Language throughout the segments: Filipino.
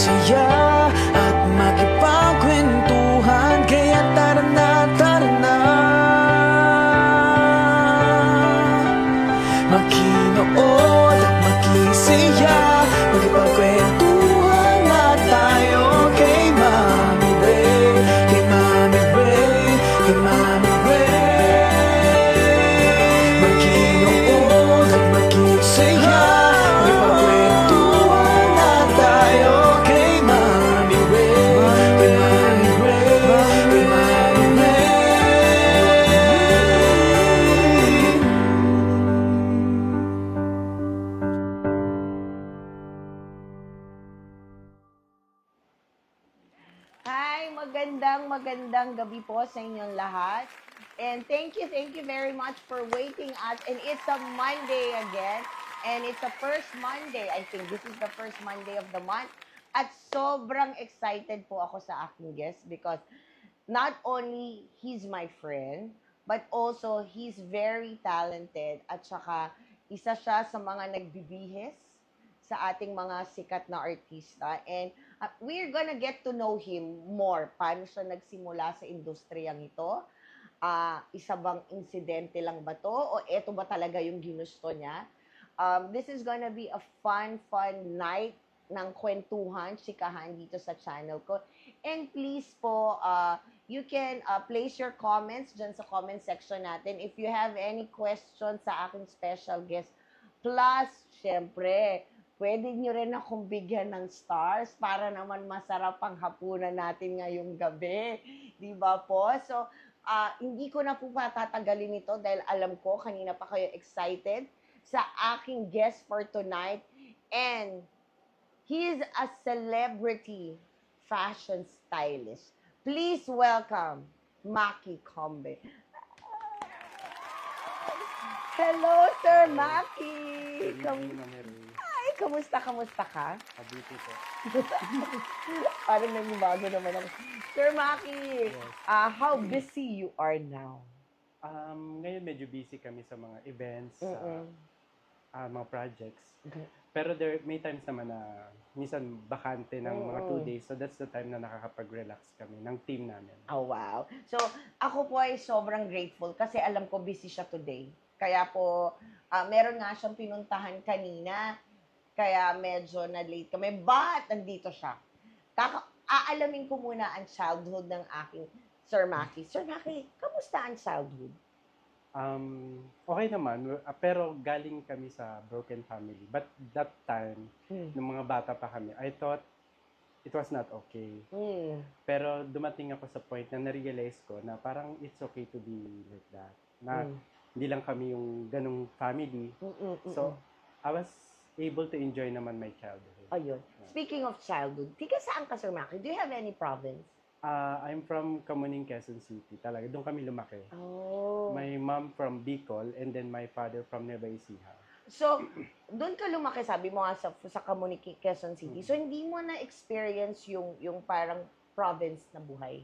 saya at makipagkwentuhan. Kaya tara na, tara na, makinood at makisaya, makipagkwentuhan na tayo kay Mami Ray, kay Mami Ray, kay Mami Ray. Makinood at makisaya, makipagkwentuhan na tayo kay Mami Ray, kay Mami Ray, kay Mami Ray. Hi, magandang gabi po sa inyong lahat. And thank you very much for waiting us. And it's a Monday again. And it's the first Monday. I think this is the first Monday of the month. At sobrang excited po ako sa aking guest because not only he's my friend, but also he's very talented at saka isa siya sa mga nagbibihis sa ating mga sikat na artista. And we're gonna get to know him more. Paano siya nagsimula sa industriyang ito? Isa bang insidente lang ba to? O eto ba talaga yung ginusto niya? This is gonna be a fun night ng kwentuhan, chikahan dito sa channel ko. And please po, you can place your comments dyan sa comment section natin. If you have any questions sa aking special guest, plus, syempre, pwede nyo rin akong bigyan ng stars para naman masarap ang hapunan natin ngayong gabi. Di ba po? So, hindi ko na po patatagalin ito dahil alam ko, kanina pa kayo excited sa aking guest for tonight. And he is a celebrity fashion stylist. Please welcome Maki Combe. Hello, Sir Maki. Ay, kamusta ka? Kabiti po. Parang nanibago naman ako. Sir Maki, Yes. how busy you are now? Ngayon medyo busy kami sa mga events, Mm-mm. mga projects. Okay. Pero may times naman na minsan bakante ng mga 2 days. So that's the time na nakakapag-relax kami ng team namin. Oh, wow. So, ako po ay sobrang grateful kasi alam ko busy siya today. Kaya po, meron nga siyang pinuntahan kanina. Kaya medyo na-late kami. But, nandito siya. Aalamin ko muna ang childhood ng aking Sir Maki. Sir Maki, kamusta ang childhood? Okay naman, pero galing kami sa broken family. But that time, nung mga bata pa kami, I thought it was not okay. Pero dumating ako sa point na na-realize ko na parang it's okay to be like that. Na hindi lang kami yung ganung family. So, I was able to enjoy naman my childhood. Ayun. Speaking of childhood, tiga saan ka, Sir Maki? Do you have any province? I'm from Kamuning, Quezon City. Talaga, doon kami lumaki. Oh. My mom from Bicol and then my father from Nueva Ecija. So, doon ka lumaki, sabi mo nga sa Kamuniki, Quezon City. So, hindi mo na-experience yung parang province na buhay?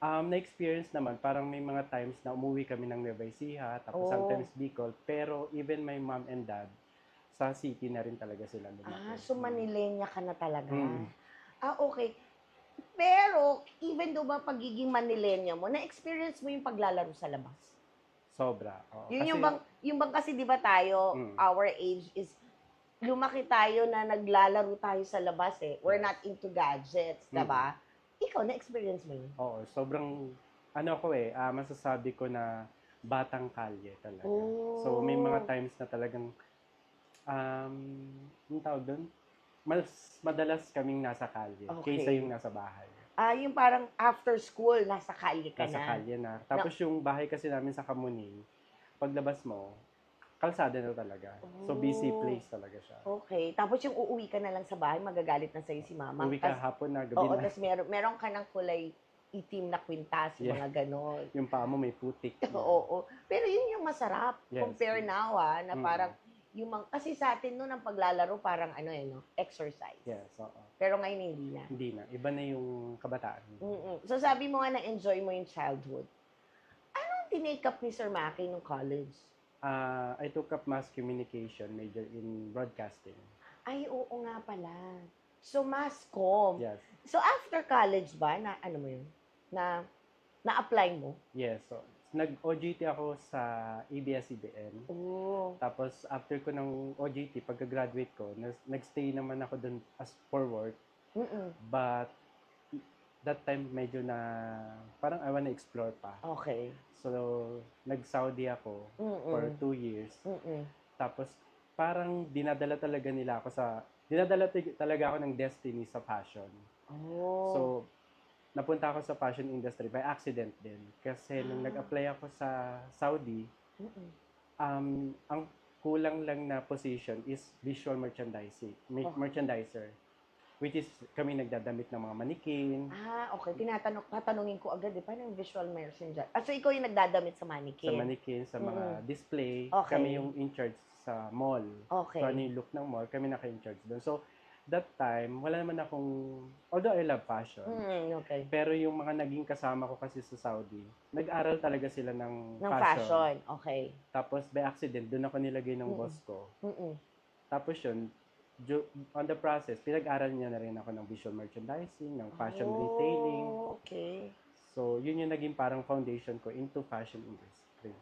Na-experience naman, parang may mga times na umuwi kami ng Nueva Ecija, tapos sometimes Bicol. Pero even my mom and dad, sa city na rin talaga sila lumaki. So Manilenya ka na talaga. Mm. Okay. Pero, even do ba pagiging Manilenya mo, na-experience mo yung paglalaro sa labas? Sobra. Oo. Yun Kasi, yung bang kasi di ba tayo, our age is, lumaki tayo na naglalaro tayo sa labas eh. We're not into gadgets, diba? Ikaw, na-experience mo yun? oo, sobrang, masasabi ko na batang kalye talaga. Oh. So, may mga times na talagang, yung tawag doon? Mas madalas kaming nasa kalye Okay. kaysa yung nasa bahay. Yung parang after school, nasa kalye ka Nasa na. kalye na. Tapos yung bahay kasi namin sa Kamuning, paglabas mo, kalsada na talaga. So, busy place talaga siya. Okay. Tapos yung uuwi ka na lang sa bahay, magagalit na sa'yo si mama. Uwi ka hapon na, gabi Oo, na. tapos meron ka ng kulay itim na kwintas, Yeah. mga ganon. Yung paa mo may putik. Oo. Pero yun yung masarap. Yes. Compare now, na parang, kasi sa atin noon ang paglalaro parang exercise. Yes, oo. Pero ngayon hindi na. Hindi na. Iba na yung kabataan. So sabi mo nga na-enjoy mo yung childhood. Anong tinake up ni Sir Maki nung college? I took up mass communication, major in broadcasting. Ay, oo nga pala. So, masscom. Yes. So, after college ba, na ano mo yun? Na-apply mo? Yes. So, nag-OJT ako sa ABS-CBN. Oo. Tapos, after ko ng OJT, pagka-graduate ko, nag-stay naman ako dun as for work. But, that time, medyo na, parang I wanna explore pa. Okay. So, nag-Saudi ako for 2 years. Tapos, parang dinadala talaga talaga ako ng destiny sa fashion. Oh. So, napunta ako sa fashion industry by accident din. Kasi nung nag-apply ako sa Saudi, ang kulang lang na position is visual merchandiser. Which is kami nagdadamit ng mga manikin. Okay. Tatanungin ko agad, paano yung visual merchandise? So, ikaw yung nagdadamit sa mannequin? Sa manikin, sa mga display. Okay. Kami yung in charge sa mall. Okay. So, ano yung look ng mall, kami naka-in charge doon. So, that time, wala naman akong, although I love fashion, Okay. pero yung mga naging kasama ko kasi sa Saudi, nag-aral talaga sila ng fashion. Okay. Tapos, by accident, doon ako nilagay ng boss ko. Tapos yun, on the process, pinag-aral niya na rin ako ng visual merchandising, ng fashion retailing. Okay. So, yun yung naging parang foundation ko into fashion industry.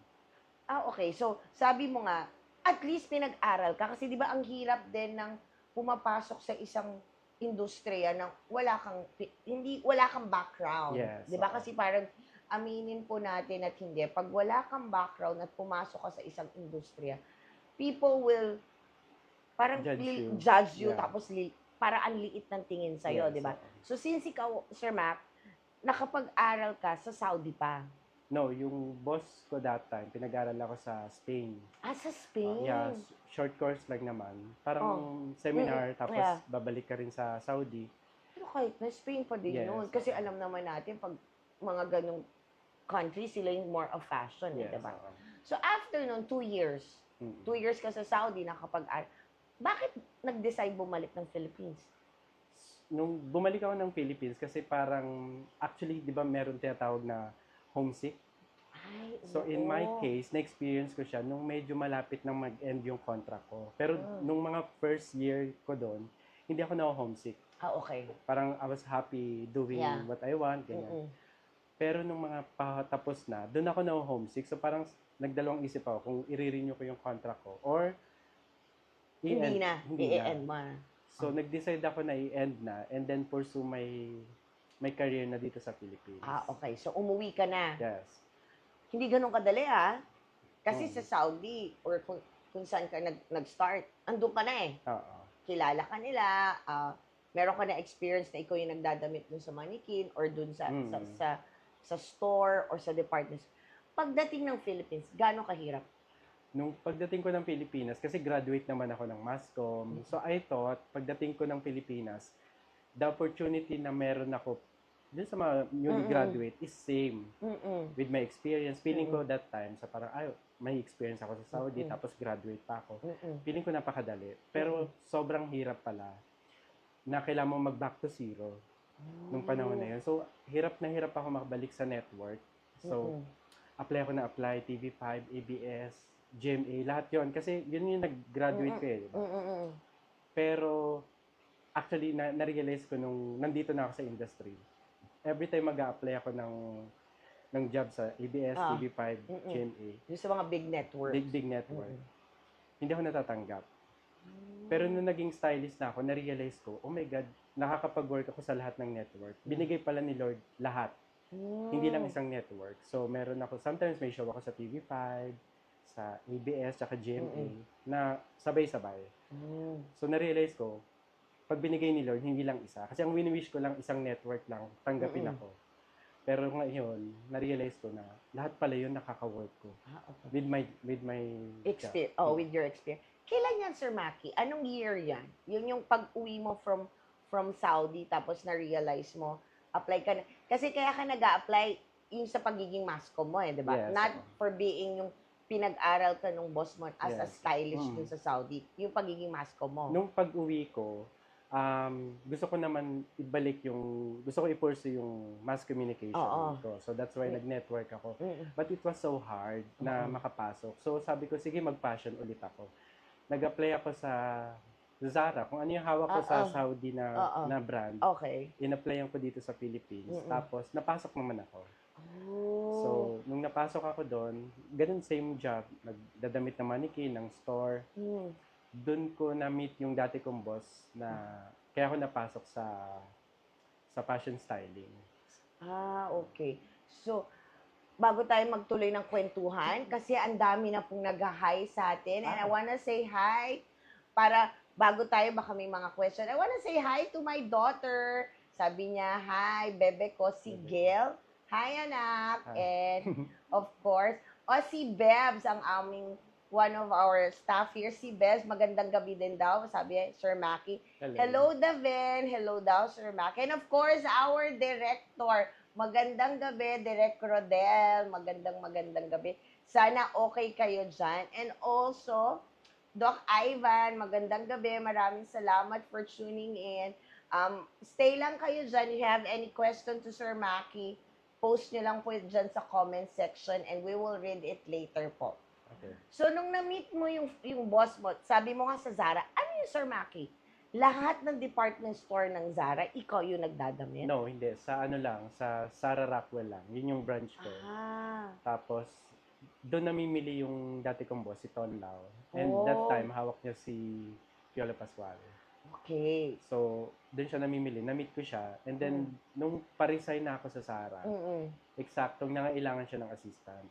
Okay. So, sabi mo nga, at least pinag-aral ka. Kasi di ba ang hirap din ng pumapasok sa isang industriya na wala kang background. Yes. Di ba? Kasi parang aminin po natin at hindi. Pag wala kang background at pumasok ka sa isang industriya, people will parang judge you, Yeah. tapos para ang liit ng tingin sa'yo, Yes, di ba? So, since ikaw, Sir Mac, nakapag-aral ka sa Saudi pa. No, yung boss ko that time, pinag-aral ako sa Spain. Sa Spain? Yeah, short course lang naman. Parang seminar, tapos babalik ka rin sa Saudi. Pero kahit na Spain pa din yun. Kasi alam naman natin, pag mga ganong country, sila yung more of fashion, Yes, di ba? So, after nun, 2 years, 2 years ka sa Saudi, nakapag-aral. Bakit nag-decide bumalik ng Philippines? Nung bumalik ako ng Philippines, kasi parang, actually, di ba meron tinatawag na homesick? So, in my case, na-experience ko siya nung medyo malapit nang mag-end yung contract ko. Pero nung mga first year ko doon, hindi ako na-homesick. Okay. Parang I was happy doing what I want, ganyan. Pero nung mga patapos na, doon ako na-homesick. So, parang nagdalawang isip ako kung i-renew ko yung contract ko or Hindi na. I-end mo. So, nag-decide ako na i-end na and then pursue my career na dito sa Philippines. Okay. So, umuwi ka na. Yes. Hindi ganun kadali, Kasi sa Saudi, or kung saan ka nag-start, andun ka na eh. Oo. Kilala ka nila, meron ka na experience na ikaw yung nagdadamit dun sa mannequin or dun sa store or sa department. Pagdating ng Philippines, gaano kahirap? Nung pagdating ko ng Pilipinas, kasi graduate naman ako ng Masscom, so I thought, pagdating ko ng Pilipinas, the opportunity na meron ako dun sa mga newly graduate is same with my experience. Feeling ko that time, sa parang, may experience ako sa Saudi, tapos graduate pa ako. Feeling ko napakadali. Pero sobrang hirap pala na kailangan mo mag-back to zero nung panahon na yun. So, hirap na hirap ako makabalik sa network. So, apply ako na apply, TV5, ABS, GMA, lahat yon. Kasi yun yung nag-graduate ko eh, diba? Pero, actually, na-realize ko nung nandito na ako sa industry, every time mag-a-apply ako ng job sa ABS, TV5, GMA. Yung sa mga big networks. Big network. Hindi ako natatanggap. Pero nung naging stylist na ako, na-realize ko, oh my God, nakakapag-work ako sa lahat ng network. Binigay pala ni Lord lahat. Hindi lang isang network. So, meron ako, sometimes may show ako sa TV5, sa ABS, saka GMA, na sabay-sabay. So, na-realize ko, pag binigay ni Lord, hindi lang isa. Kasi ang wini-wish ko lang, isang network lang, tanggapin ako. Pero ngayon, na-realize ko na lahat pala yun nakaka-work ko. With my Experience. With your experience. Kailan yan, Sir Maki? Anong year yan? Yun yung pag-uwi mo from Saudi, tapos na-realize mo, apply ka na. Kasi kaya ka nag-a-apply yung sa pagiging masscom mo di ba? Yes, Not for being yung pinag-aral ka nung boss mo as a stylist dun sa Saudi. Yung pagiging masscom mo. Nung pag-uwi ko, gusto ko naman gusto ko i-pursue yung mass communication ko. So that's why nag-network ako. But it was so hard na makapasok. So sabi ko, sige, mag-passion ulit ako. Nag-apply ako sa Zara, kung ano yung hawak ko sa Saudi Oo. na brand, Okay. in-applyan ko dito sa Philippines. Tapos, napasok naman ako. So, Oh. nung napasok ako doon, ganun same job. Nagdadamit ng mannequin, ng store. Mm. Doon ko na-meet yung dati kong boss na kaya ako napasok sa fashion styling. Okay. So, bago tayo magtuloy ng kwentuhan, kasi ang dami na pong nag-hi sa atin. And I wanna say hi para bago tayo, baka may mga question. I wanna say hi to my daughter. Sabi niya, hi, bebe ko, si Gail. Hi, anak. Hi. And, of course, si Bebs, ang aming one of our staff here. Si Bebs, magandang gabi din daw. Sabi, Sir Maki. Hello, Davin. Hello daw, Sir Maki. And of course, our director. Magandang gabi, Direk Rodel. Magandang gabi. Sana okay kayo dyan. And also, Doc Ivan, magandang gabi. Maraming salamat for tuning in. Stay lang kayo dyan. If you have any question to Sir Maki, post nyo lang po dyan sa comment section and we will read it later po. Okay. So, nung na-meet mo yung boss mo, sabi mo nga sa Zara, ano yung Sir Maki? Lahat ng department store ng Zara, ikaw yung nagdadamit? No, hindi. Sa ano lang, sa Sarah Rockwell lang. Yun yung branch ko. Tapos, doon namimili yung dati kong boss, si Ton Lau. And that time, hawak niya si Piolo Pascual. Okay. So, doon siya namimili. Na-meet ko siya. And then, nung pa-resign na ako sa Zara, eksaktong nangailangan siya ng assistant.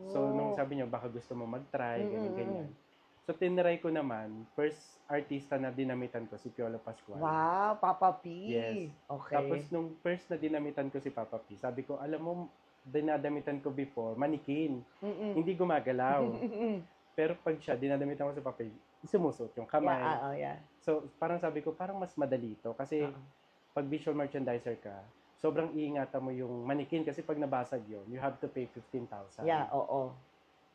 So, nung sabi niya, baka gusto mo mag-try, ganyan. So, tinry ko naman, first artista na dinamitan ko, si Piolo Pascual. Wow, Papa P. Yes. Okay. Tapos, nung first na dinamitan ko si Papa P, sabi ko, alam mo, dinadamitan ko before, manikin. Hindi gumagalaw. Pero pag siya, dinadamitan ko si Papa P, sumusot yung kamay. Yeah. So, parang sabi ko, parang mas madali to. Kasi, pag visual merchandiser ka, sobrang iingatan mo yung manikin. Kasi pag nabasag yun, you have to pay 15,000. Yeah, oo.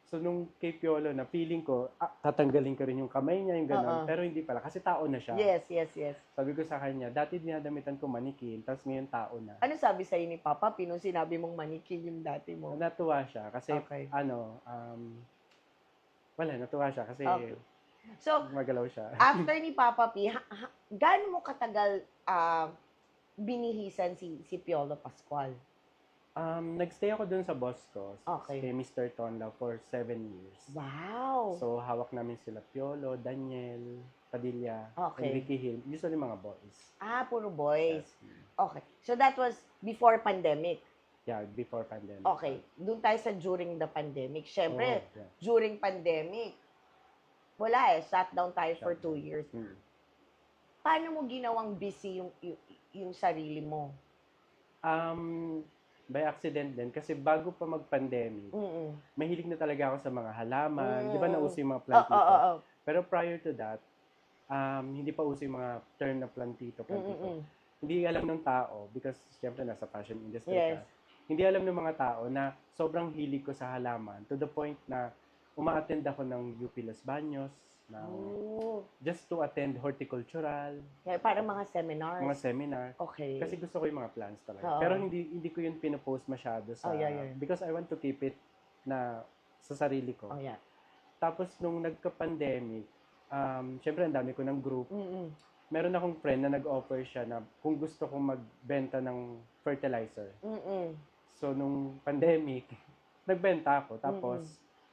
So, nung kay Piolo na, feeling ko, tatanggalin ko rin yung kamay niya, yung gano'n. Pero hindi pala, kasi tao na siya. Yes. Sabi ko sa kanya, dati dinadamitan ko manikin, tapos ngayon tao na. Ano sabi sa'yo ni Papa P nung sinabi mong manikin yung dati mo? Natuwa siya, kasi, Okay. natuwa siya, kasi Okay. So, magalaw siya. after ni Papa P, gaano mo katagal binihisan si Piolo Pascual? Nagstay ako dun sa boss ko, Okay. kay Mr. Tonla, for 7 years. Wow! So, hawak namin sila Piolo, Daniel, Padilla, Okay. Enrique Hill, usually mga boys. Puro boys. Yes. Okay. So, that was before pandemic. Yeah, before pandemic. Okay. Doon tayo sa during the pandemic. Siyempre, Oh, yeah. during pandemic, wala shutdown tayo for 2 years. Paano mo ginawang busy yung sarili mo? By accident din. Kasi bago pa mag-pandemic, mahilig na talaga ako sa mga halaman. Di ba nauso yung mga plantito? Pero prior to that, hindi pa uso yung mga term na plantito. Hindi alam ng tao, because siyempre nasa fashion industry ka. Hindi alam ng mga tao na sobrang hilig ko sa halaman to the point na uma-attend ako ng UP Los Baños, just to attend horticultural, Parang mga seminars. mga seminar. Okay. Kasi gusto ko yung mga plants talaga. Oo. Pero hindi ko yun pinopost masyado sa... Yeah. Because I want to keep it na sa sarili ko. Yeah. Tapos nung nagka-pandemic, syempre ang dami ko ng group. Meron akong friend na nag-offer siya na kung gusto kong magbenta ng fertilizer. So nung pandemic, nagbenta ako. Tapos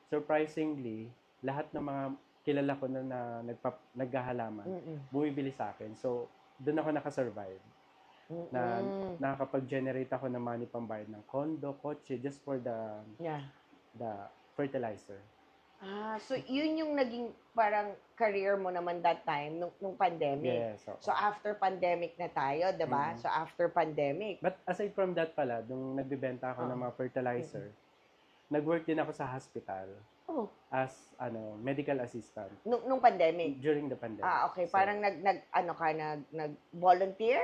surprisingly, lahat ng mga kilala ko na naghahalaman, bumibili sa akin. So, doon ako nakasurvive. Na nakakapag-generate ako ng money pambayad ng condo, kotse, just for the fertilizer. So yun yung naging parang career mo naman that time, nung pandemic. Yes. So after pandemic na tayo, diba? So after pandemic. But aside from that pala, nung nagbibenta ako ng mga fertilizer, nag-work din ako sa hospital. As medical assistant Nung pandemic? during the pandemic. Okay. So, Parang nag-volunteer?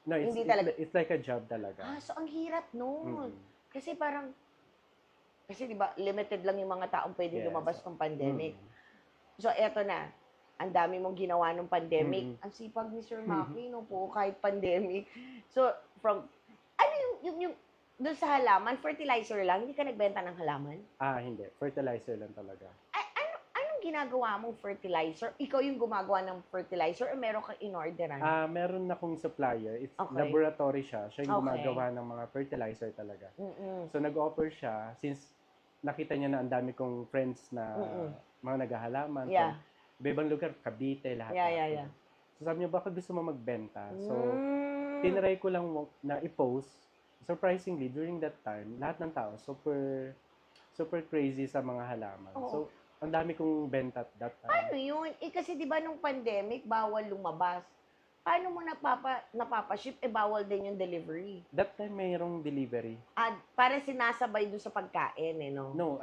no, hindi talaga. it's like a job talaga. So ang hirap nun. Kasi di ba, limited lang yung mga taong pwedeng lumabas ng pandemic. So eto na, ang dami mong ginawa nung pandemic. Ang sipag ni Sir Maki, no po, kahit pandemic. So, yung doon sa halaman, fertilizer lang, hindi ka nagbenta ng halaman? Hindi. Fertilizer lang talaga. Anong anong ginagawa mong fertilizer? Ikaw yung gumagawa ng fertilizer o meron kang in-orderan? Meron akong supplier. It's Okay. laboratory siya. Siya yung Okay. gumagawa ng mga fertilizer talaga. Mm-mm. So, nag-offer siya since nakita niya na ang dami kong friends na mga naghahalaman. Yeah. From ibang lugar, Cavite, lahat. Yeah. So, sabi niya, baka gusto mo magbenta. So, Mm. tinry ko lang na i-post. Surprisingly, during that time, lahat ng tao, super crazy sa mga halaman. Oo. So, ang dami kong benta at that Paano time. yun? Kasi di ba nung pandemic, bawal lumabas. Paano mo napapaship? Bawal din yung delivery. That time, mayroong delivery. At para sinasabay doon sa pagkain, no? No,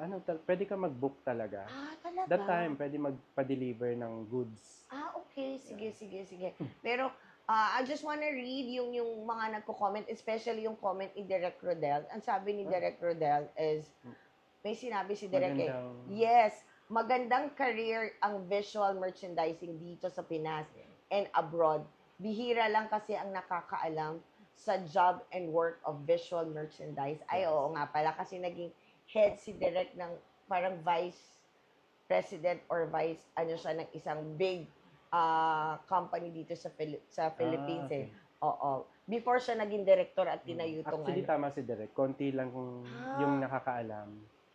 pwede ka mag-book talaga. Talaga? That time, pwede magpa-deliver ng goods. Okay. Sige. Pero, I just wanna read yung mga nagko-comment, especially yung comment ni Direk Rodel. Ang sabi ni Direk Rodel is, may sinabi si Direk yes, magandang career ang visual merchandising dito sa Pinas and abroad. Bihira lang kasi ang nakakaalam sa job and work of visual merchandise. Ay, oo nga pala, kasi naging head si Direk ng parang vice president or vice, siya, ng isang big company dito sa Philippines. Okay. Oo. Before siya naging director at tinayutong. Actually, tama si Derek. Konti lang kung yung nakakaalam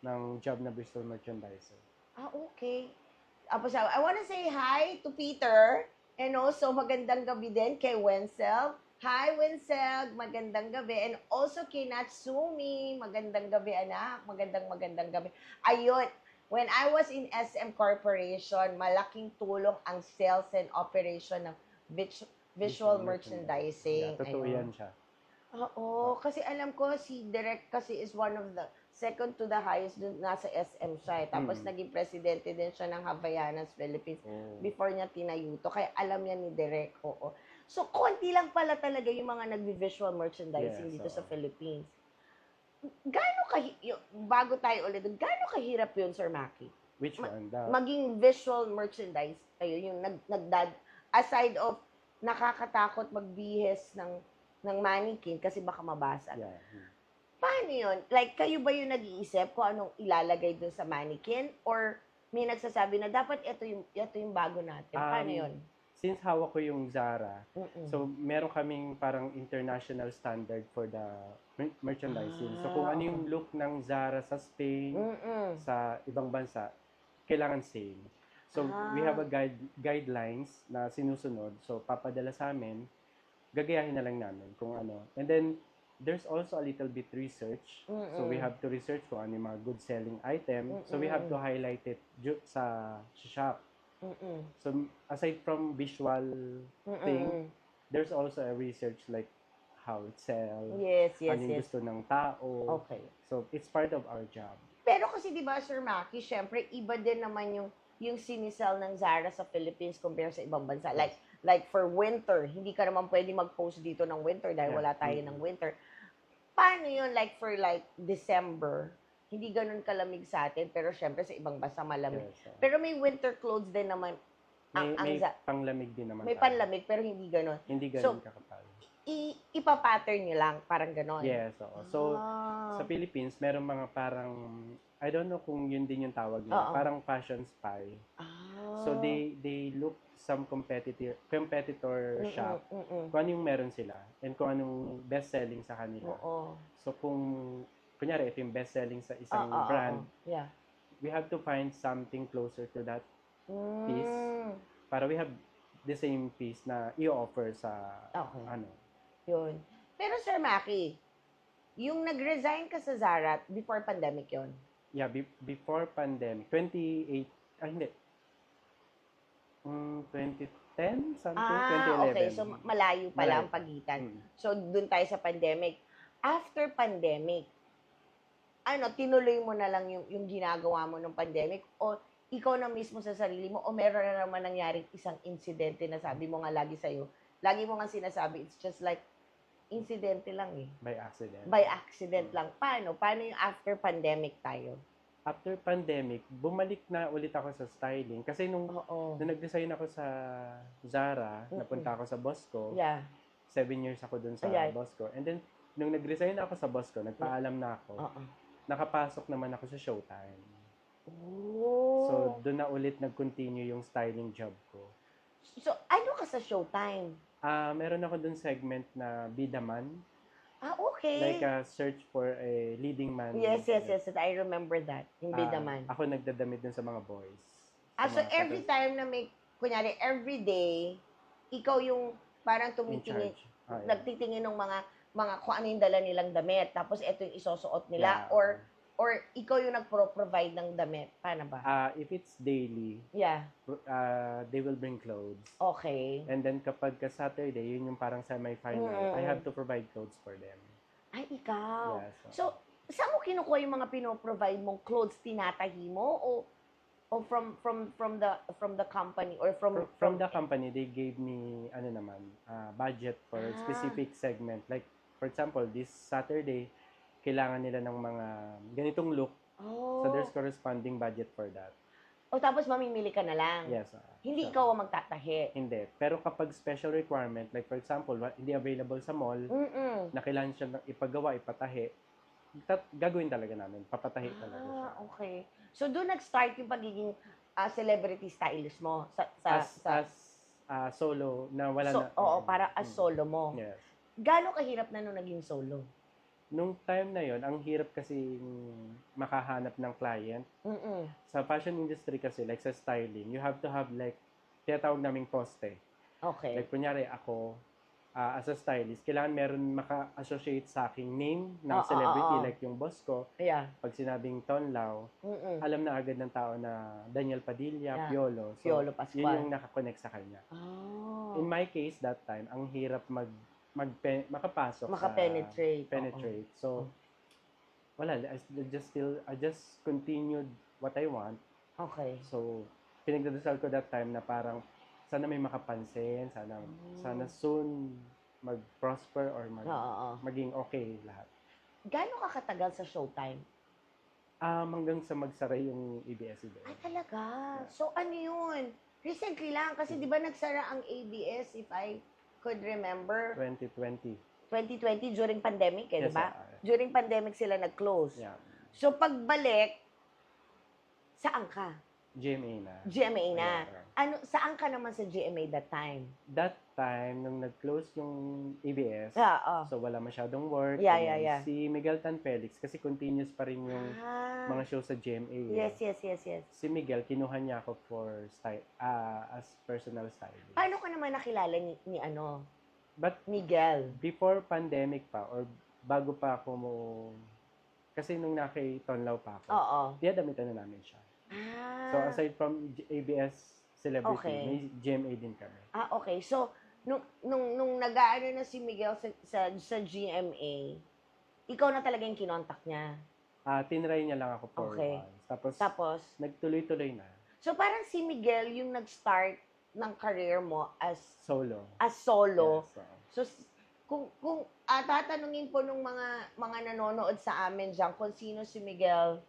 ng job na visual merchandiser. Okay. Tapos, I wanna say hi to Peter and also magandang gabi din kay Wenzel. Hi, Wenzel. Magandang gabi. And also kay Natsumi. Magandang gabi, anak. Magandang gabi. Ayun. When I was in SM Corporation, malaking tulong ang sales and operation ng visual merchandising. Yeah, totoo yan siya. Oo, kasi alam ko si Direk kasi is one of the second to the highest dun, nasa SM siya. Tapos naging presidente din siya ng Havaianas Philippines before niya tinayuto. Kaya alam niya ni Direk. Oo. So, konti lang pala talaga yung mga nag-visual merchandising dito sa Philippines. Bago tayo ulit, gaano kahirap yun, Sir Maki? Which one? Maging visual merchandise kayo, yung aside of nakakatakot magbihis ng mannequin kasi baka mabasag. Yeah. Paano yun? Like, kayo ba yung nag-iisip kung anong ilalagay dun sa mannequin? Or may nagsasabi na dapat ito yung bago natin? Paano yun? Since hawak ko yung Zara, so meron kaming parang international standard for the merchandising. So kung ano yung look ng Zara sa Spain, sa ibang bansa, kailangan same. So we have a guidelines na sinusunod. So papadala sa amin, gagayahin na lang namin kung ano. And then there's also a little bit research. So we have to research kung ano yung mga good selling item. So we have to highlight it sa shop. So aside from visual thing, there's also a research like how it sells, Yes. ano yung gusto ng tao. Okay. So it's part of our job. Pero kasi 'di ba, Sir Maki, syempre iba din naman yung sinisell ng Zara sa Philippines compare sa ibang bansa. Like for winter, hindi ka naman pwede mag-post dito ng winter dahil wala tayo ng winter. Paano yun like for December? Hindi ganun kalamig sa atin, pero syempre sa ibang bansa malamig. Yes, Pero may winter clothes din naman. may panglamig din naman. May tayo. panlamig, pero hindi ganun. Hindi ganun kakapal. Ipa-pattern nyo lang, parang ganon. Yes, oo. So, sa Philippines, meron mga parang, I don't know kung yun din yung tawag nila, parang fashion spy. So, they look some competitor shop, kung ano yung meron sila, and kung anong best-selling sa kanila. So, kung, kunyari, ito yung best-selling sa isang brand, we have to find something closer to that piece, para we have the same piece na i-offer sa, Yun. Pero Sir Maki, yung nag-resign ka sa Zara before pandemic yon? Yeah, before pandemic. 2010, something, 2011. Okay. So, malayo pala ang pagitan. So, dun tayo sa pandemic. After pandemic, tinuloy mo na lang yung ginagawa mo ng pandemic o ikaw na mismo sa sarili mo o meron na naman nangyaring isang insidente na sabi mo nga lagi mo nga sinasabi, it's just like insidente lang eh. By accident. By accident lang. Paano? Paano yung after pandemic tayo? After pandemic, bumalik na ulit ako sa styling. Kasi nung nag-design ako sa Zara, napunta ako sa Bosco. 7 years ako dun sa Bosco. And then, nung nag-resign ako sa Bosco, nagpaalam na ako. Nakapasok naman ako sa Showtime. So, doon na ulit nag-continue yung styling job ko. So, ano ka sa Showtime? Meron ako doon segment na Bidaman. Okay. Like a search for a leading man. Yes. I remember that. Yung Bidaman. Ako nagdadamit dun sa mga boys. So every time na may, kunyari, every day, ikaw yung parang in tumitingin, charge. Yeah. nagtitingin ng mga kung ano yung dala nilang damit, tapos ito yung isusuot nila, Yeah. or ikaw yung nagpro-provide ng damit. Paano ba? If it's daily, Yeah. they will bring clothes. Okay. And then kapag ka Saturday, yun yung parang semi-final, I have to provide clothes for them. Ay, ikaw. Yeah, So, saan mo kinukuha yung mga pinoprovide mong clothes? Tinatahi mo? O from the company? Or From the company, they gave me budget for a specific segment. Like, for example, this Saturday, kailangan nila ng mga ganitong look. So, there's corresponding budget for that. O tapos mamimili ka na lang? Yes. Hindi ikaw ang magtatahi? Hindi. Pero kapag special requirement, like for example, hindi available sa mall, na kailangan siya ipagawa, ipatahi, gagawin talaga namin. Papatahi talaga siya. Okay. So, doon nag-start yung pagiging celebrity stylist mo? As solo, na wala na. Oo, para as solo mo. Yes. Gaano kahirap na nung naging solo? Nung time na yon, ang hirap kasi makahanap ng client. Sa fashion industry kasi, like sa styling, you have to have like, tinatawag naming poste. Okay. Like, kunyari ako, as a stylist, kailangan meron maka-associate sa aking name ng celebrity, like yung boss ko. Yeah. Pag sinabing Tonlao, alam na agad ng tao na Daniel Padilla, Yeah. Piolo. So, Piolo Pascual. yun yung nakakonect sa kanya. Oh. In my case, that time, ang hirap makapasok Maka-penetrate. penetrate. So, wala. I just continued what I want. Okay. So, pinagdadasal ko that time na parang sana may makapansin, sana soon mag-prosper or maging okay lahat. Gaano ka katagal sa Showtime? Hanggang sa magsara yung ABS-CBN. Ay, talaga? So, ano yun? Recently lang, kasi di ba nagsara ang ABS, if I could remember, 2020. 2020 during pandemic, di Yes, ba? During pandemic sila nag-close. Yeah. So, pagbalik, saan ka? GMA na. GMA na. Yeah. Saan ka naman sa GMA that time? That time, nung nag-close yung ABS, so wala masyadong work. Yeah. Si Miguel Tan Felix, kasi continuous pa rin yung mga show sa GMA. Yes. Si Miguel, kinuha niya ako for as personal stylist. Paano ka naman nakilala ni But Miguel? before pandemic pa, or bago pa ako kasi nung naki Tonlao pa ako, dinadamitan na namin siya. So aside from ABS celebrity, may GMA din kami. Okay. So, nung nag-aano na si Miguel sa GMA, ikaw na talaga yung kinontak niya? Tinry niya lang ako for once. Tapos, nagtuloy-tuloy na. So, parang si Miguel yung nag-start ng career mo as solo. Yes, So, kung tatanungin po nung mga nanonood sa amin dyan, kung sino si Miguel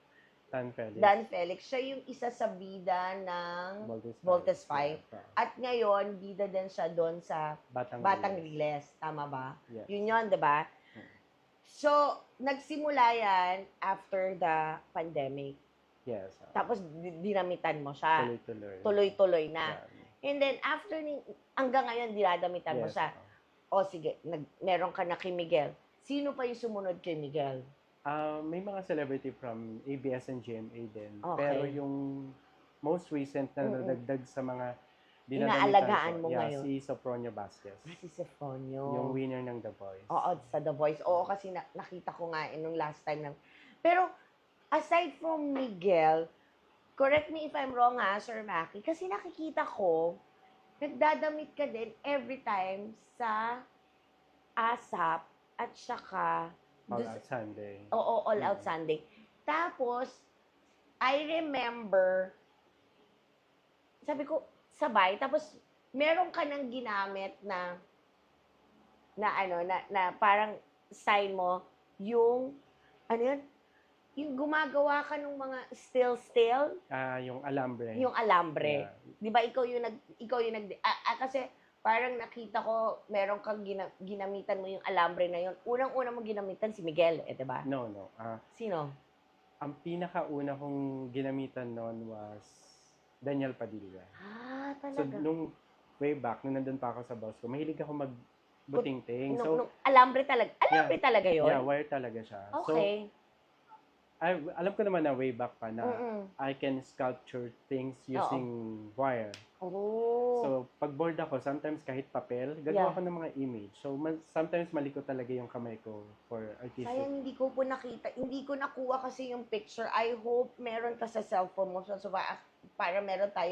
Dan Felix, siya yung isa sa bida ng Voltes 5. At ngayon, bida din siya doon sa Batang Riles. Tama ba? Yes. Yun yun, di ba? So, nagsimula yan after the pandemic. Yes. Tapos, dinamitan mo siya. Tuloy-tuloy na. Yeah. And then, after, hanggang ngayon, dinadamitan mo siya. O sige, meron ka na kay Miguel. Sino pa yung sumunod kay Miguel? May mga celebrity from ABS and GMA din. Okay. Pero yung most recent na nadagdag sa mga inaalagaan mo ngayon. Si Sopronio Vasquez. Si Sopronio. Yung winner ng The Voice. Oo, sa The Voice. Oo, kasi nakita ko nga nung last time. Pero, aside from Miguel, correct me if I'm wrong Sir Maki, kasi nakikita ko, nagdadamit ka din every time sa ASAP at saka All Out Sunday. Oo, All Out Sunday. Tapos, I remember, sabi ko, sabay, tapos meron ka nang ginamit na parang sign mo, yung yung gumagawa ka ng mga still. Yung alambre. Yung alambre. Yeah. Di ba, ikaw yung kasi, parang nakita ko, meron kang ginamitan mo yung alambre na yun. Unang-una mo ginamitan si Miguel, di ba? No. Sino? Ang pinakauna kong ginamitan noon was Daniel Padilla. So, Talaga. nung way back, nung nandun pa ako sa boss ko, mahilig ako magbutingting. So, Alambre talaga. Alambre talaga yun? yeah, wire talaga siya. Okay. So, alam ko naman na way back pa na Mm-mm. I can sculpture things using wire. Oh. So, pag bored ako, sometimes kahit papel, gagawa ko ng mga image. So, sometimes malikot talaga yung kamay ko for artistic. Sayang hindi ko po nakita. Hindi ko nakuha kasi yung picture. I hope meron ka sa cellphone mo. So, para meron tayo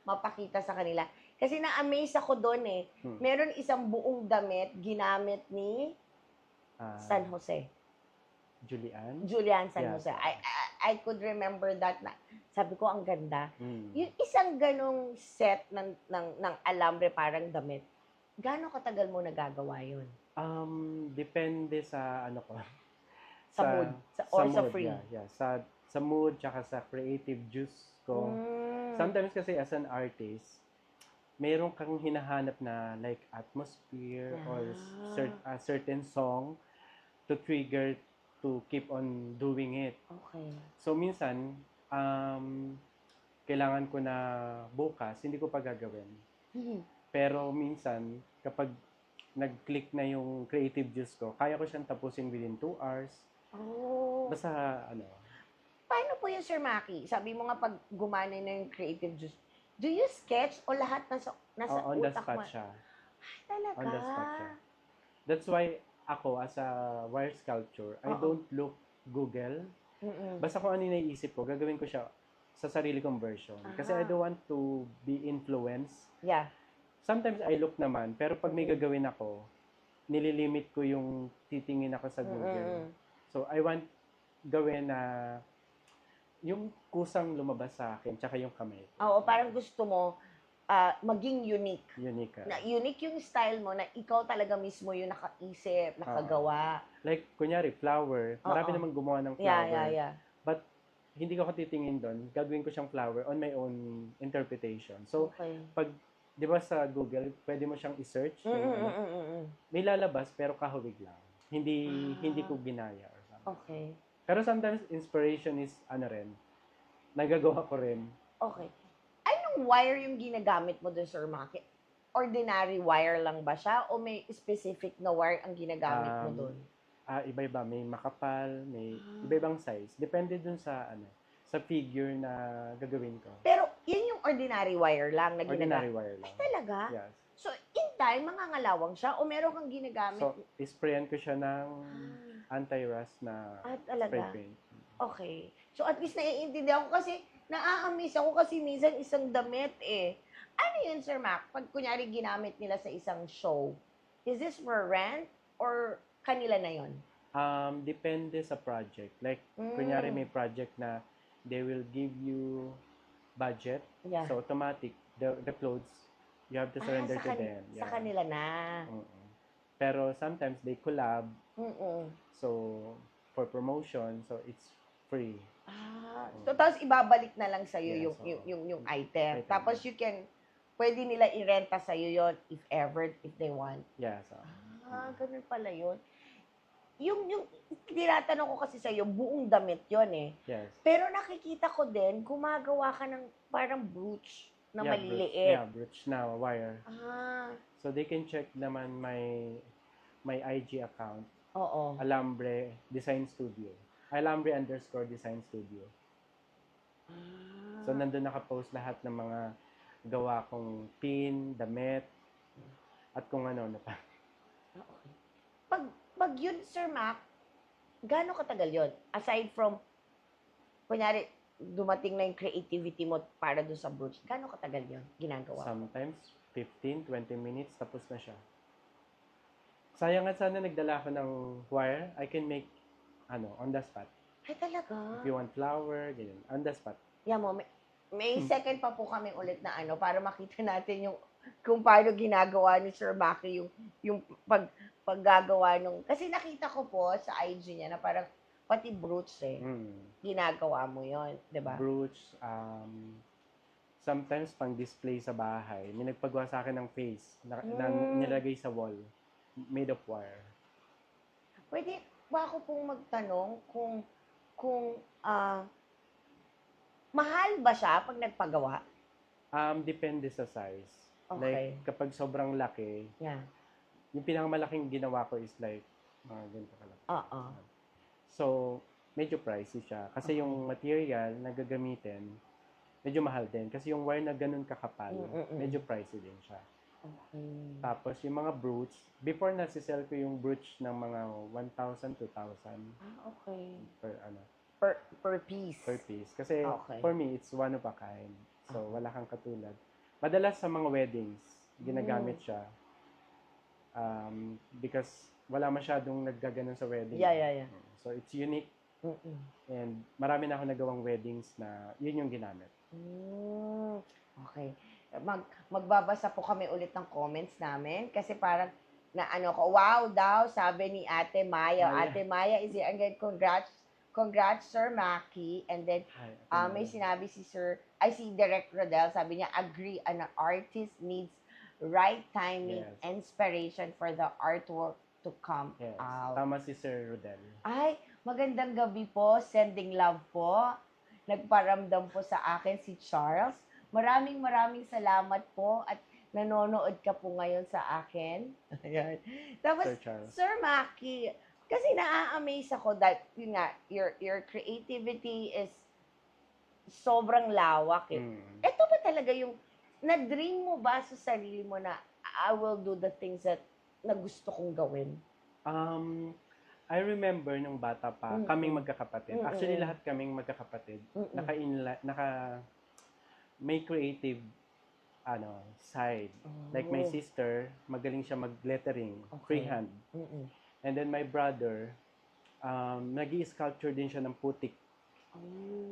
mapakita sa kanila. Kasi na-amaze ako doon eh. Meron isang buong damit ginamit ni San Jose. Julian San Jose. I could remember that na. Sabi ko, ang ganda. Yung isang ganong set ng alambre parang damit, gaano katagal mo nagagawa yun? Depende sa ano ko. Sa mood? Sa free? Yeah. Sa mood, tsaka sa creative juice ko. Sometimes kasi as an artist, meron kang hinahanap na like atmosphere or a certain song to trigger to keep on doing it. Okay. So, minsan, kailangan ko na bukas, hindi ko pa gagawin. Pero minsan, kapag nag-click na yung creative juice ko, kaya ko siyang tapusin within 2 hours. Basta, Paano po yun, Sir Maki? Sabi mo nga pag gumana na yung creative juice, do you sketch o lahat nasa on the utak spot mo? siya. Ay, talaga? On the spot siya. That's why ako, as a wire sculpture, I don't look Google. Basta kung ano yung naiisip ko, gagawin ko siya sa sarili kong version. Kasi I don't want to be influenced. Yeah. Sometimes I look naman, pero pag may gagawin ako, nililimit ko yung titingin ako sa Google. So, I want gawin na yung kusang lumabas sa akin, tsaka yung kamay. Oo, parang gusto mo maging unique. Unique. Na unique yung style mo na ikaw talaga mismo yung nakaisip, nakagawa. Like, kunyari, flower. Marami naman gumawa ng flower. Yeah. But, hindi ko titingin doon. Gagawin ko siyang flower on my own interpretation. So, pag, di ba sa Google, pwede mo siyang i-search. May lalabas, pero kahawig lang. Hindi ko ginaya. Or something. Okay. Pero sometimes, inspiration is, nagagawa ko rin. Okay. Anong wire yung ginagamit mo doon, Sir Maki? Ordinary wire lang ba siya? O may specific na wire ang ginagamit mo doon? Iba-iba. May makapal, may iba-ibang size. Depende dun sa, sa figure na gagawin ko. Pero, yun yung ordinary wire lang na ginagamit? Ordinary wire lang. Ay, talaga? Yes. So, in time, mangangalawang siya? O meron kang ginagamit? So, isprayan ko siya ng anti-rust na spray paint. Okay. So, at least naiintindihan ko kasi naa-amaze ako kasi minsan isang damit eh. Ano yun, Sir Mac? Pag kunyari ginamit nila sa isang show, is this for rent or kanila na yun? Depende sa project. Like, kunyari may project na they will give you budget. Yeah. So, automatic, the clothes, you have to surrender to them. Sa kanila na. Pero sometimes they collab. So, for promotion, so it's free. So, tapos ibabalik na lang sa'yo yung item. Tapos pwede nila i-renta sa'yo yon if they want. Yeah, so. Ganun pala yun. Yung tinatanong ko kasi sa'yo, buong damit yon eh. Yes. Pero nakikita ko din, gumagawa ka ng parang brooch na maliliit. Brooch na wire. So, they can check naman my IG account. Oo. Alambre Design Studio. Alambre_Design Studio. So, nandun nakapost lahat ng mga gawa kong pin, damit, at kung ano pa. Pag yun, Sir Mac, gaano katagal yun? Aside from, kunyari, dumating na yung creativity mo para doon sa brooch, gaano katagal yun ginagawa? Sometimes, 15-20 minutes, tapos na siya. Sayang nga sana nagdala ako ng wire. I can make, on the spot. Ay, talaga? If you want flower, ganyan, on the spot. Yeah mo, may second pa po kami ulit na para makita natin yung kung paano ginagawa ni Sir Maki yung paggagawa nung, kasi nakita ko po sa IG niya na parang pati brooch ginagawa mo yon, di ba? Brooch, sometimes pang display sa bahay. May nagpagawa sa akin ng face na nilagay sa wall, made of wire. Pwede ba ako pong magtanong kung mahal ba siya pag nagpagawa? Depende sa size. Okay. Like, kapag sobrang laki, Yeah. yung pinakamalaking ginawa ko is like, mga ganito kalaki. Oo. So, medyo pricey siya. Kasi yung material na gagamitin, medyo mahal din. Kasi yung wire na ganun kakapal, medyo pricey din siya. Okay. Tapos, yung mga brooch, before nasisell ko yung brooch ng mga 1,000, 2,000 Okay. per piece. piece. Kasi, Okay. for me, it's one of a kind. So, wala kang katulad. Madalas sa mga weddings, ginagamit siya. Because wala masyadong naggaganon sa wedding. Yeah. So, it's unique. And marami na ako nagawang weddings na yun yung ginamit. Okay. Magbabasa po kami ulit ng comments namin kasi parang na ano ko, wow daw, sabi ni Ate Maya. Maya. Ate Maya is here again. Congrats, Sir Maki. And then, may sinabi si si Direk Rodel, sabi niya, agree, an artist needs right timing, Yes. inspiration for the artwork to come Yes. out. Tama si Sir Rodel. Ay, magandang gabi po. Sending love po. Nagparamdam po sa akin si Charles. Maraming salamat po at nanonood ka po ngayon sa akin. Ayan. Tapos, Sir Charles. Sir Maki, kasi naa-amaze ako dahil, yun nga, your creativity is sobrang lawak eh. Ito ba talaga yung, na-dream mo ba sa sarili mo na I will do the things that na gusto kong gawin? I remember nung bata pa, kaming magkakapatid. Actually, lahat kaming magkakapatid. May creative side. Like my sister, magaling siya mag-lettering, freehand. And then my brother, nag-i-sculpture din siya ng putik.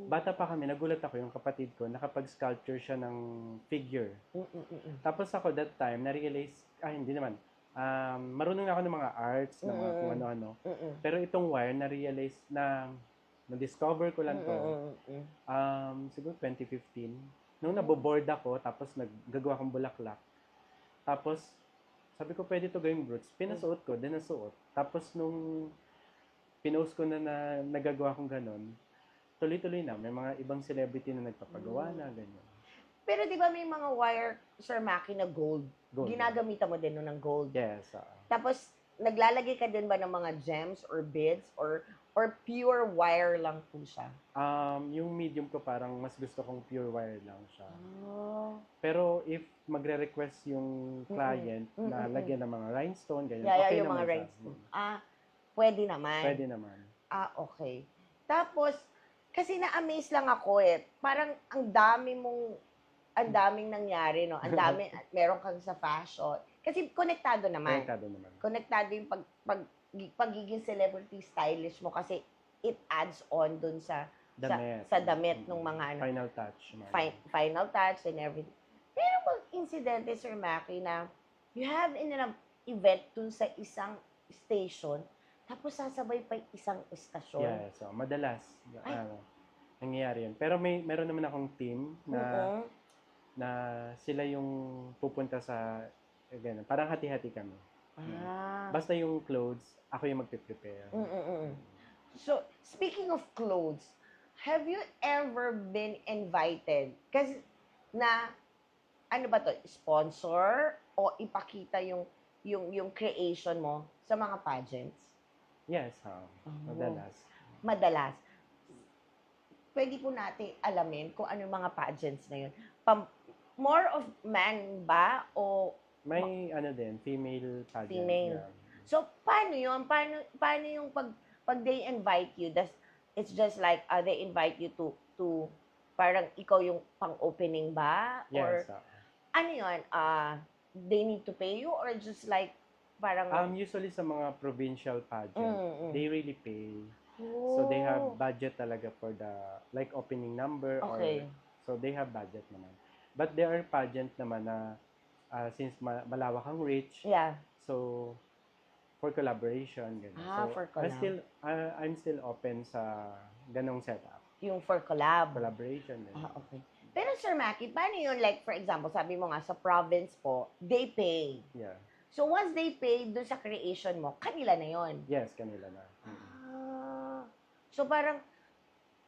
Bata pa kami, nagulat ako, yung kapatid ko, nakapag-sculpture siya ng figure. Tapos ako that time, na-realize, hindi naman, marunong ako ng mga arts, ng mga kung ano-ano. Pero itong wire, na-realize na-discover ko lang to, siguro 2015. Nung naboboard ako, tapos naggagawa akong bulaklak. Tapos, sabi ko, pwede to gawing brooch. Pinasuot ko, din nasuot. Tapos, nung pinost ko na nagagawa kong ganon, tuloy-tuloy na. May mga ibang celebrity na nagpapagawa na, ganyan. Pero di ba may mga wire, Sir Maki, na gold? Ginagamitan mo din nun ng gold? Yes. Tapos, naglalagay ka din ba ng mga gems or beads or pure wire lang po siya? Yung medium ko parang mas gusto kong pure wire lang siya. Pero if magre-request yung client na lagyan ng mga rhinestone, ganyan, okay yung naman mga siya. rhinestone. Pwede naman. Pwede naman. Okay. Tapos, kasi na-amaze lang ako eh. Parang ang daming nangyari, no? Ang dami, meron kang sa fashion. Kasi konektado naman. Konektado yung pagiging celebrity stylish mo kasi it adds on dun sa damit ng mga Final touch. Final touch and everything. Pero pag insidente, Sir Maki, na you have in an event dun sa isang station, tapos sasabay pa isang estasyon. Yeah, so madalas nangyayari yun. Pero meron naman akong team na sila yung pupunta sa ganun. Parang hati-hati kami. Basta yung clothes, ako yung magpe-prepare. So, speaking of clothes, have you ever been invited? Kasi ano ba to, sponsor o ipakita yung creation mo sa mga pageants? Yes, Madalas. Pwede po natin alamin kung ano yung mga pageants na yun. More of man ba o may din, female pageant. Female. Yeah. So, paano yun? Paano yung pag they invite you, it's just like, they invite you to parang ikaw yung pang-opening ba? Or, Yes. ano yun? They need to pay you? Or just like, parang... Usually sa mga provincial pageant, they really pay. So, they have budget talaga for the, like, opening number. Okay. So, they have budget naman. But there are pageant naman na, since malawak ang reach, so for collaboration, ganun. So for collab. I'm still open sa ganong setup. Yung for collaboration. Okay. Pero Sir Maki, paano yun? Like, for example, sabi mo nga, sa province po, they pay. Yeah. So once they pay dun sa creation mo, kanila na yon. Yes, kanila na. So parang,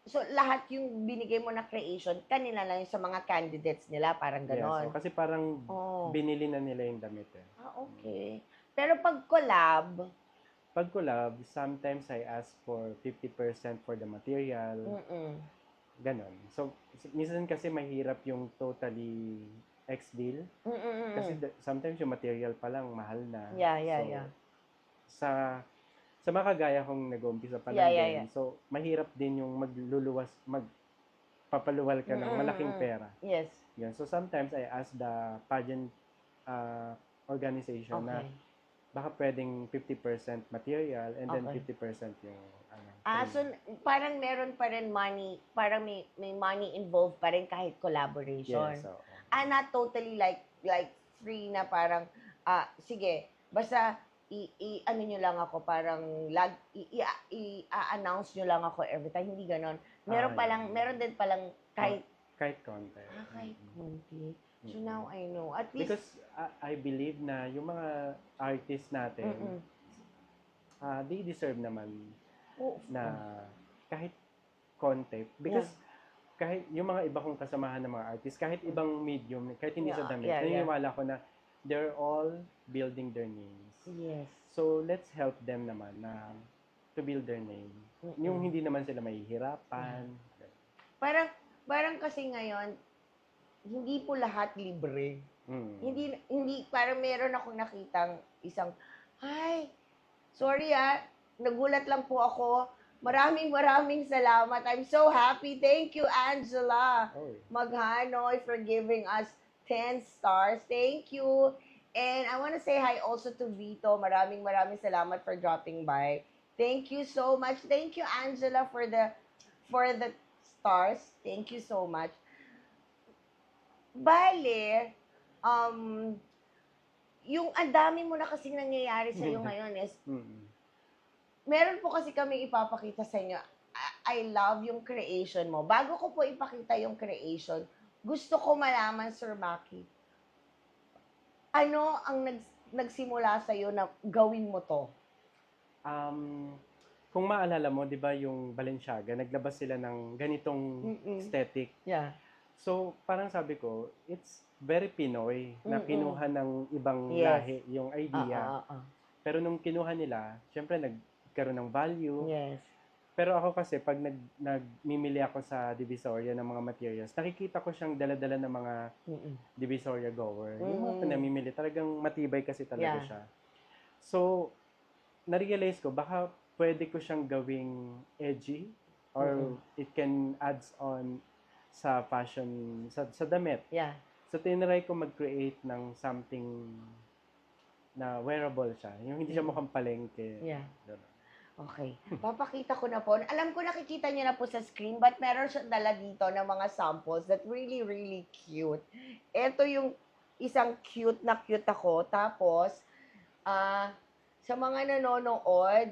So, lahat yung binigay mo na creation, kanila lang yung sa mga candidates nila, parang Yes, ganon. so, kasi parang Oh. binili na nila yung damit eh. Okay. Pero pag collab, Pag collab, sometimes I ask for 50% for the material, ganon. So, minsan kasi mahirap yung totally ex-deal. Kasi sometimes yung material pa lang mahal na. Yeah. Sa mga kagaya kong nag-uumpisa pa lang din. So, mahirap din yung magpapaluwal ka ng malaking pera. Yes. Yan. So, sometimes I ask the pageant organization na baka pwedeng 50% material and then 50% yung So parang meron pa rin money, parang may money involved pa rin kahit collaboration. Yes, Not totally like free na parang, sige, basta ano nyo lang ako, parang i-announce nyo lang ako every time. Hindi ganon. Meron din palang kahit konti. Kahit konti. So now I know. At least, because I believe na yung mga artists natin, they deserve naman na kahit konti. Because kahit yung mga iba kong kasamahan ng mga artists, kahit ibang medium, kahit hindi sa damit, naniniwala ko na they're all building their names. Yes. So, let's help them naman na to build their name. Yung hindi naman sila mahihirapan. Parang kasi ngayon, hindi po lahat libre. Hindi, parang meron akong nakitang isang, sorry nagulat lang po ako. Maraming salamat. I'm so happy. Thank you, Angela Maghanoy, for giving us 10 stars. Thank you. And I want to say hi also to Vito. Maraming salamat for dropping by. Thank you so much. Thank you, Angela, for the stars. Thank you so much. Bale, yung ang dami mo na kasing nangyayari sa iyo ngayon is, meron po kasi kami ipapakita sa inyo. I love yung creation mo. Bago ko po ipakita yung creation, gusto ko malaman, Sir Maki, ano ang nagsimula sa iyo na gawin mo to? Kung maalala mo, 'di ba yung Balenciaga, naglabas sila ng ganitong aesthetic. Yeah. So, parang sabi ko, it's very Pinoy na kinuha ng ibang lahi yung idea. Pero nung kinuha nila, syempre nagkaroon ng value. Yes. Pero ako kasi, pag nagmimili ako sa Divisoria ng mga materials, nakikita ko siyang dala-dala ng mga Divisoria goer. Yung mga namimili, talagang matibay kasi talaga siya. So, na-realize ko, baka pwede ko siyang gawing edgy or it can adds on sa fashion, sa damit. Yeah. So, tinry ko mag-create ng something na wearable siya. Yung hindi siya mukhang palengke. Yeah. Okay. Papakita ko na po. Alam ko nakikita niyo na po sa screen, but meron siya dala dito ng mga samples that really cute. Ito yung isang cute ako. Tapos, sa mga nanonood,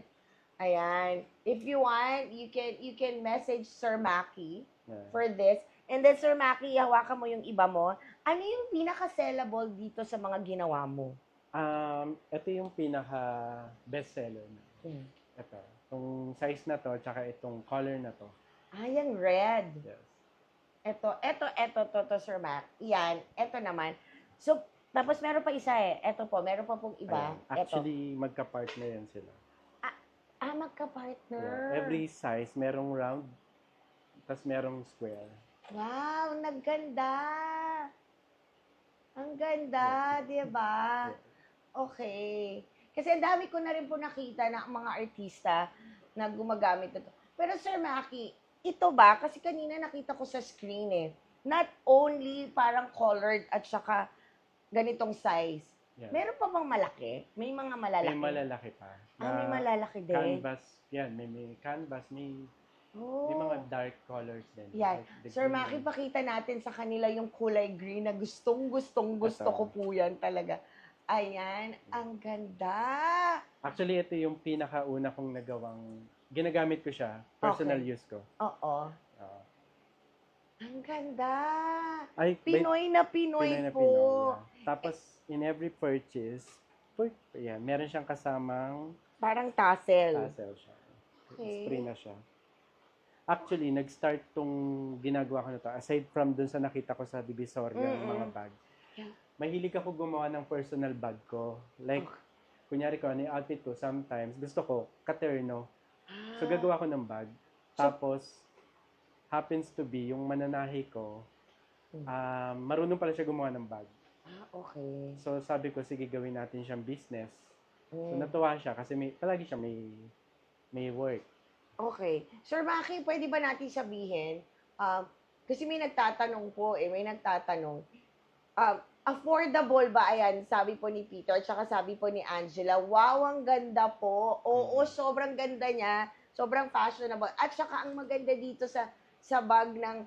ayan, if you want, you can message Sir Maki for this. And then, Sir Maki, hawakan mo yung iba mo. Ano yung pinaka-sellable dito sa mga ginawa mo? Ito yung pinaka-bestseller na. Ito. Itong size na to, tsaka itong color na to. Yung red. Yes. Ito, Sir Mac. Yan, ito naman. So, tapos meron pa isa Ito po, meron pa pong iba. Ayan. Actually, magka-partner yan sila. Magka-partner. Yeah. Every size, merong round, tapos merong square. Wow, nagganda. Ang ganda, di ba? Okay. Kasi ang dami ko na rin po nakita na mga artista na gumagamit ito. Pero Sir Maki, ito ba? Kasi kanina nakita ko sa screen not only parang colored at saka ganitong size. Yeah. Meron pa bang malaki? May mga malalaki? May malalaki pa. May malalaki din? Canvas, yan. May canvas, may mga dark colors din. Yan. Sir Maki, pakita natin sa kanila yung kulay green na gusto ko po yan talaga. Ayan, ang ganda. Actually, ito yung pinakauna kong ginagamit ko siya, personal use ko. Oo. Ang ganda. Pinoy na Pinoy po. Yeah. Tapos, in every purchase, meron siyang kasamang parang tassel. Tassel siya. Okay. Spray na siya. Actually, nag-start tong ginagawa ko na to. Aside from dun sa nakita ko sa Divisoria, yung mga bag. Yeah. Mahilig ako gumawa ng personal bag ko. Like, kunyari ko, ano yung outfit ko, sometimes, gusto ko, katerno. So, gagawa ko ng bag. Tapos, happens to be, yung mananahi ko, marunong pala siya gumawa ng bag. Okay. So, sabi ko, sige, gawin natin siyang business. So, natuwa siya kasi palagi siya may work. Okay. Sir Maki, pwede ba natin sabihin, kasi may nagtatanong po may nagtatanong, affordable ba? Ayan, sabi po ni Peter, tsaka sabi po ni Angela, wow, ang ganda po. Oo, sobrang ganda niya. Sobrang fashionable. At saka ang maganda dito sa bag ng,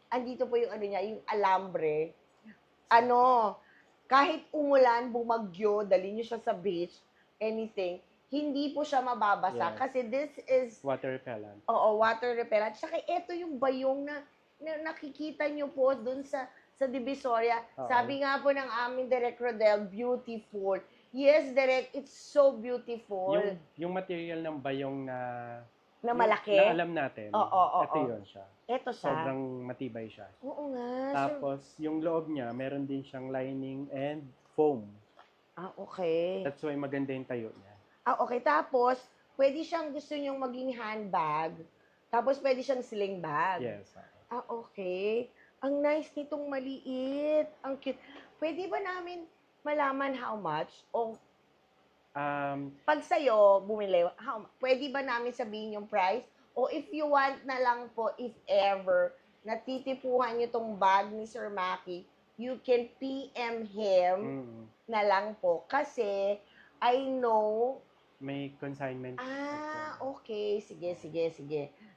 andito po yung ano niya, yung alambre. Kahit umulan, bumagyo, dali niyo siya sa beach, anything, hindi po siya mababasa. Yes. Kasi this is, Water repellent. oo, water repellent. Tsaka ito yung bayong na nakikita niyo po dun sa Divisoria. Oo. Sabi nga po ng aming Direk Rodel, beautiful. Yes, Direk, it's so beautiful. Yung material ng bayong na malaki. Na alam natin. Oo. Ito yun siya. Ito siya. Sobrang matibay siya. Oo nga. Tapos, yung loob niya, meron din siyang lining and foam. Okay. That's why maganda yung tayo niya. Okay. Tapos, pwede siyang gusto niyong maging handbag. Tapos, pwede siyang sling bag. Yes. Okay. Ang nice nitong maliit. Ang cute. Pwede ba namin malaman how much? O pag sa'yo, bumili, pwede ba namin sabihin yung price? O if you want na lang po, if ever, natitipuhan nyo tong bag ni Sir Maki, you can PM him na lang po. Kasi, I know... May consignment. Okay. Sige.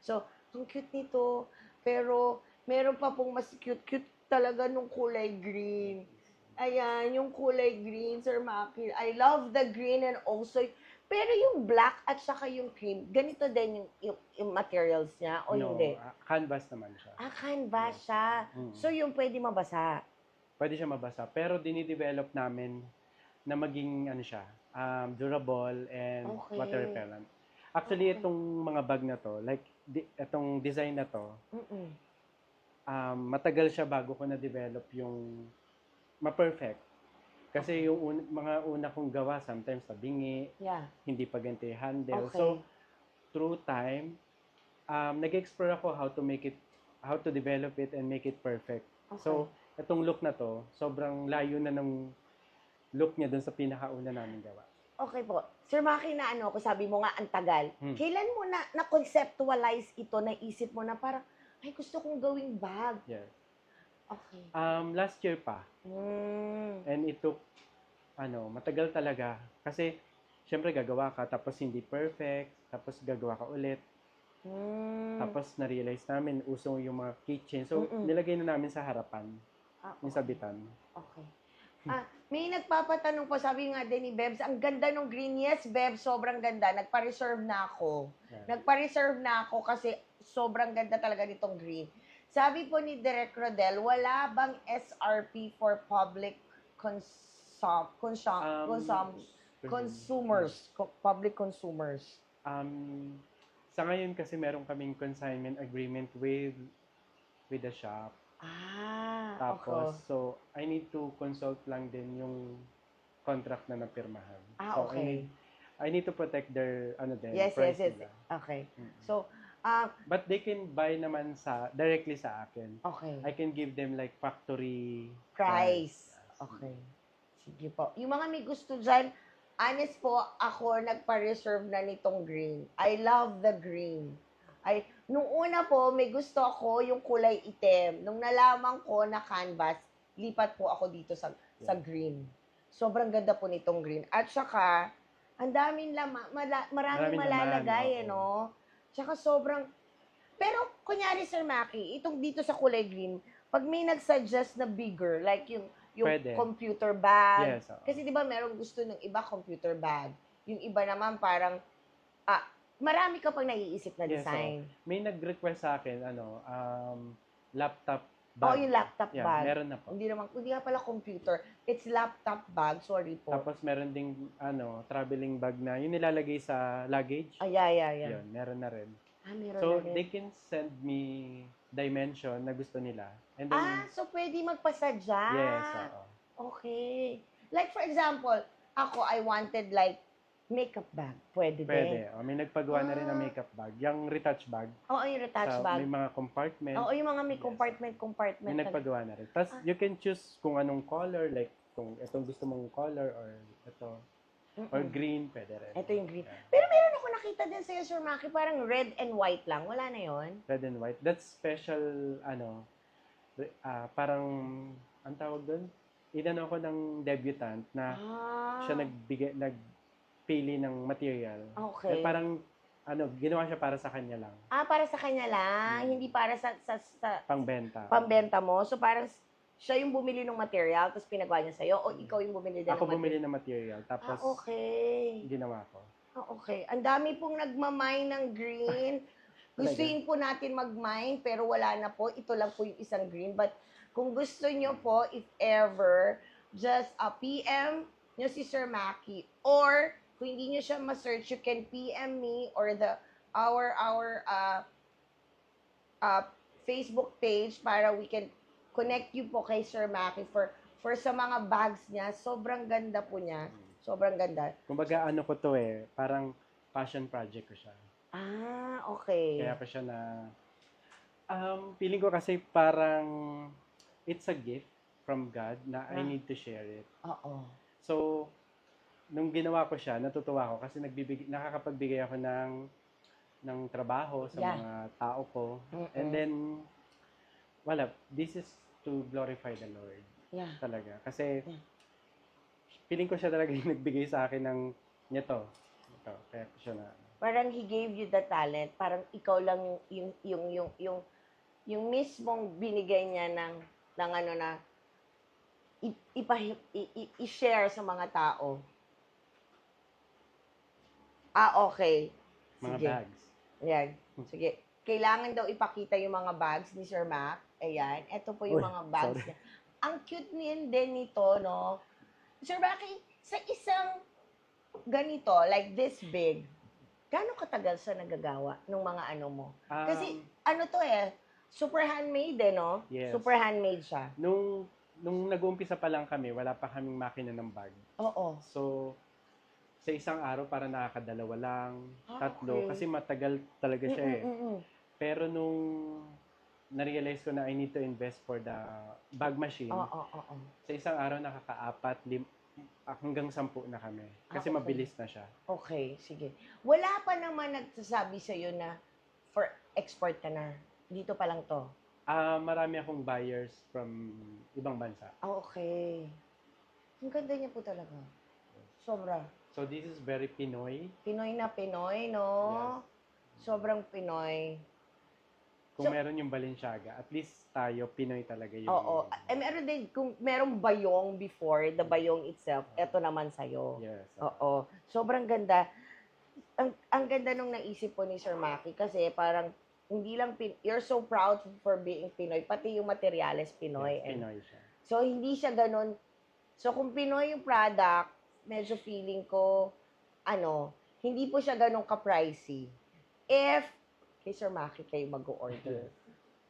So, ang cute nito. Pero, meron pa pong mas cute talaga nung kulay green. Ayan, yung kulay green, Sir Maki. I love the green and also, pero yung black at saka yung cream, ganito din yung materials niya o hindi? Canvas naman siya. Canvas siya. So, yung pwede mabasa. Pwede siya mabasa. Pero dinidevelop namin na maging durable and water repellent. Actually, itong mga bag na to, like itong design na to, matagal siya bago ko na-develop yung ma-perfect. Kasi yung mga una kong gawa, sometimes sa bingi, hindi pa ganito yung handle. Okay. So, through time, nag-explore ako how to develop it and make it perfect. Okay. So, itong look na to, sobrang layo na ng look niya dun sa pinakauna namin gawa. Okay po. Sir Maki, sabi mo nga ang tagal. Kailan mo na-conceptualize ito, naisip mo na parang, ay, gusto kong gawing bag? Yes. Okay. Last year pa. And it took, matagal talaga. Kasi, syempre gagawa ka, tapos hindi perfect, tapos gagawa ka ulit. Tapos na-realize namin, uso yung mga kitchen. So, nilagay na namin sa harapan, yung sabitan. Okay. May nagpapatanong po, sabi nga din ni Bebs, ang ganda ng green. Yes, Bebs, sobrang ganda. Nagpa-reserve na ako. Nagpa-reserve na ako kasi sobrang ganda talaga nitong green. Sabi po ni Direk Rodel, wala bang SRP for public consumers, public consumers? Sa ngayon kasi meron kaming consignment agreement with the shop. Tapos, so, I need to consult lang din yung contract na napirmahan. So, okay. I need to protect their, price nila. Okay. So, but they can buy naman directly sa akin. Okay. I can give them like factory price. Okay. Sige po. Yung mga may gusto dyan, honest po, ako nagpa-reserve na nitong green. I love the green. Nung una po, may gusto ako yung kulay itim. Nung nalaman ko na canvas, lipat po ako dito sa green. Sobrang ganda po nitong green. At saka, ang daming maraming malalagay, Tsaka sobrang, pero kunyari Sir Maki, itong dito sa kulay green, pag may nag-suggest na bigger, like yung computer bag, yes, kasi di ba merong gusto ng iba computer bag, yung iba naman parang, marami ka pang naiisip na design. May nag-request sa akin, laptop bag. Yung laptop bag. Meron na po. Hindi nga pala computer. It's laptop bag, sorry po. Tapos meron ding, traveling bag na, yung nilalagay sa luggage. Yeah. Yun, meron na rin. Meron So, na rin. they can send me dimension na gusto nila. And then, So pwede magpasadya. yes, oo. Okay. Like for example, ako, I wanted like makeup bag. Pwede din. Pwede. May nagpagawa na rin ng makeup bag. Yung retouch bag. Oo, yung retouch bag. May mga compartment. Oo, yung mga may Yes. compartment. May nagpagawa na rin. Tapos, you can choose kung anong color, like, kung itong gusto mong color or ito. Or green, pwede rin. Ito yung green. Yeah. Pero meron ako nakita din sa'yo, Sir Maki, parang red and white lang. Wala na yon. Red and white. That's special, parang, ang tawag doon? Inano ko ng debutant na siya nagpili ng material. Okay. Parang, ginawa siya para sa kanya lang. Para sa kanya lang, hindi para sa Pangbenta. pambenta mo. So parang siya yung bumili ng material, tapos pinagawa niya sa'yo, o ikaw yung bumili din ng Ako material? bumili ng material, tapos Okay. ginawa ko. Okay. Ang dami pong nagmamine ng green. Gustuin po natin mag-mine, pero wala na po. Ito lang po yung isang green. But kung gusto nyo po, if ever, just PM nyo si Sir Maki. Or, kung hindi nyo siya ma-search, you can PM me or our Facebook page para we can connect you po kay Sir Maki for sa mga bags niya. Sobrang ganda po niya. Sobrang ganda. Kumbaga, ko to parang passion project ko siya. Okay. Kaya ko siya na, feeling ko kasi parang, it's a gift from God na I need to share it. Oo. So, nung ginawa ko siya, natutuwa ako kasi nakakapagbigay ako ng trabaho sa mga tao ko. And then, this is to glorify the Lord. Yeah. Talaga. Kasi, feeling ko siya talaga yung nagbigay sa akin ng ito. Kaya ko siya na, Parang He gave you the talent. Parang ikaw lang yung mismong binigay niya ng na i-share sa mga tao. Okay. mga Sige. bags. Ayan. Sige. Kailangan daw ipakita yung mga bags ni Sir Mac. Ayan. Ito po yung Uy, mga bags sorry. niya. Ang cute din nito, no? Sir Mac, sa isang ganito, like this big, gaano katagal sa nagagawa ng mga mo? Kasi, to super handmade no? Yes. Super handmade siya. Nung nag-uumpisa pa lang kami, wala pa kaming makina ng bag. Oo. So, sa isang araw, para nakakadalawa lang, tatlo. Okay. Kasi matagal talaga siya Pero nung na-realize ko na I need to invest for the bag machine, sa isang araw nakaka-4, hanggang 10 na kami. Kasi okay. mabilis na siya. Okay, sige. Wala pa naman nagsasabi sa'yo na for export ka na. Dito pa lang to. Marami akong buyers from ibang bansa. Okay. Ang ganda niya po talaga. Sobra. So, this is very Pinoy. Pinoy na Pinoy, no? Yes. Sobrang Pinoy. Kung meron yung Balenciaga, at least tayo, Pinoy talaga yung... Oo. Meron din, kung merong bayong before, the bayong itself, eto naman sa'yo. Yes. Oo. Sobrang ganda. Ang ganda nung naisip po ni Sir Maki kasi parang hindi lang, you're so proud for being Pinoy, pati yung materyales Pinoy. Yes, Pinoy siya. So, hindi siya ganun. So, kung Pinoy yung product, medyo feeling ko, hindi po siya ganun ka-pricey. If kay Sir Maki kayo mag-order.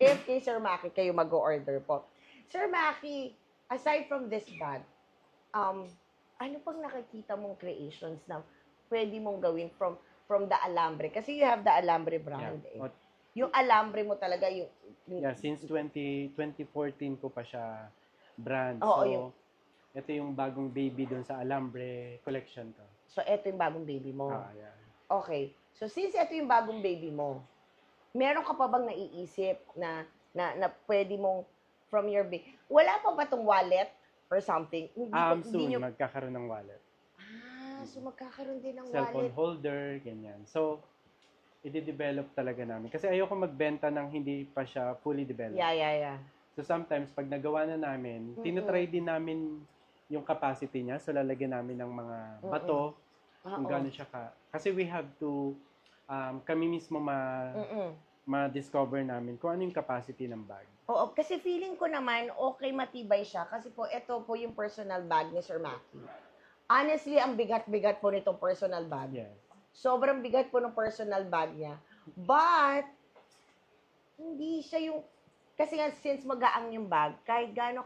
If kay Sir Maki kayo mag-order po. Sir Maki, aside from this bag, ano pang nakikita mong creations na pwede mong gawin from the Alambre? Kasi you have the Alambre brand Yung Alambre mo talaga, since 2014 ko pa siya brand. Oo, ito yung bagong baby doon sa Alambre collection ko. So, ito yung bagong baby mo. Yeah. Okay. So, since ito yung bagong baby mo, meron ka pa bang naiisip na pwede mong from your baby? Wala pa ba itong wallet or something? Soon, magkakaroon ng wallet. So magkakaroon din ng Cellphone wallet. holder, ganyan. So, i-develop talaga namin. Kasi ayoko magbenta ng hindi pa siya fully developed. Yeah. So, sometimes, pag nagawa na namin, tinatry din namin yung capacity niya. So, lalagyan namin ng mga bato, kung gano'n siya Kasi we have to, kami mismo ma-discover namin kung ano yung capacity ng bag. Oo, kasi feeling ko naman, okay, matibay siya. Kasi po, ito po yung personal bag ni Sir Maki. Honestly, ang bigat-bigat po nitong personal bag. Yes. Sobrang bigat po ng personal bag niya. But, hindi siya yung, kasi nga since magaang yung bag, kahit gaano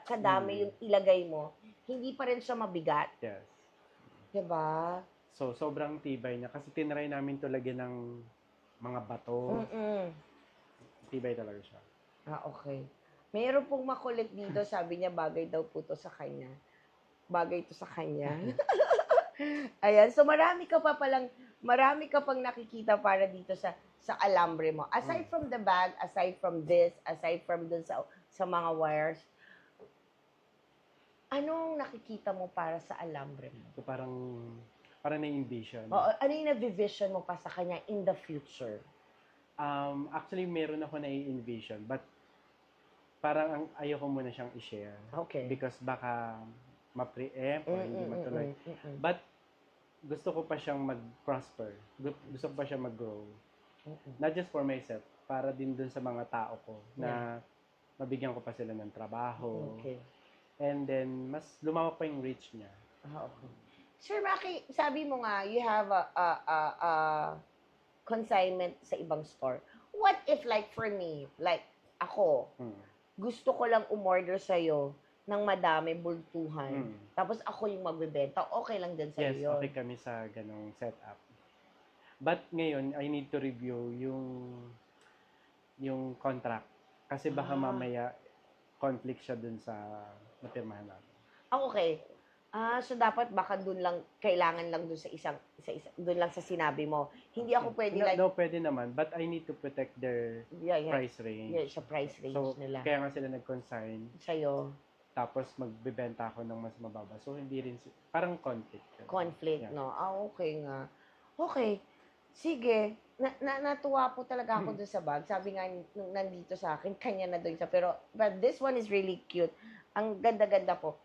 kadami yung ilagay mo, hindi pa rin siya mabigat. Yes. Diba? So, sobrang tibay niya. Kasi tinry namin to lagyan ng mga bato. Tibay talaga siya. Okay. Mayroon pong makulit dito, sabi niya, bagay daw po to sa kanya. Bagay to sa kanya. Ayan, so marami ka pang nakikita para dito sa alambre mo. Aside from the bag, aside from this, aside from dun sa mga wires, anong nakikita mo para sa alambre mo? So, parang na-envision. Oo, ano yung na-vision mo pa sa kanya in the future? Actually, meron ako na-envision, but parang ayoko muna siyang i-share. Okay. Because baka ma-preempt or hindi matuloy. But, gusto ko pa siyang mag-prosper. Gusto ko pa siyang mag-grow. Not just for myself, para din dun sa mga tao ko na mabigyan ko pa sila ng trabaho. Okay. And then, mas lumawak pa yung reach niya. Okay. Sir Maki, sabi mo nga, you have a consignment sa ibang store. What if like for me, like ako, gusto ko lang umorder sa'yo ng madami, bultuhan. Tapos ako yung magbebenta. Okay lang din sa'yo Yes, yun. okay kami sa ganong setup. But ngayon, I need to review yung contract. Kasi baka mamaya conflict siya dun sa napirmahan natin. Okay. So dapat baka dun lang, kailangan lang dun sa dun lang sa sinabi mo. Hindi ako pwede No, pwede naman. But I need to protect their price range. Yeah, sa price range So, nila. kaya nga sila nag-consign. Sa'yo. Tapos magbebenta ako ng mas mababa. So, hindi rin, parang conflict. Conflict, Yeah. no? Okay nga. Okay. Sige. Natuwa po talaga ako dun sa bag. Sabi nga, nung nandito sa akin, kanya na doon siya. But this one is really cute. Ang ganda-ganda po.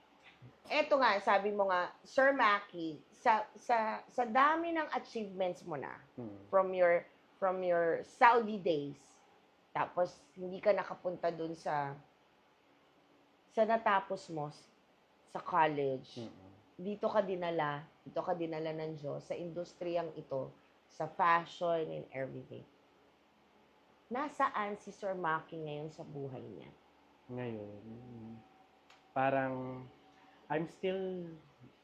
Eto nga, sabi mo nga, Sir Maki, sa dami ng achievements mo na, from your Saudi days, tapos hindi ka nakapunta dun sa natapos mo sa college, dito ka dinala ng Diyos sa industriyang ito, sa fashion and everything. Nasaan si Sir Maki ngayon sa buhay niya? Ngayon, parang I'm still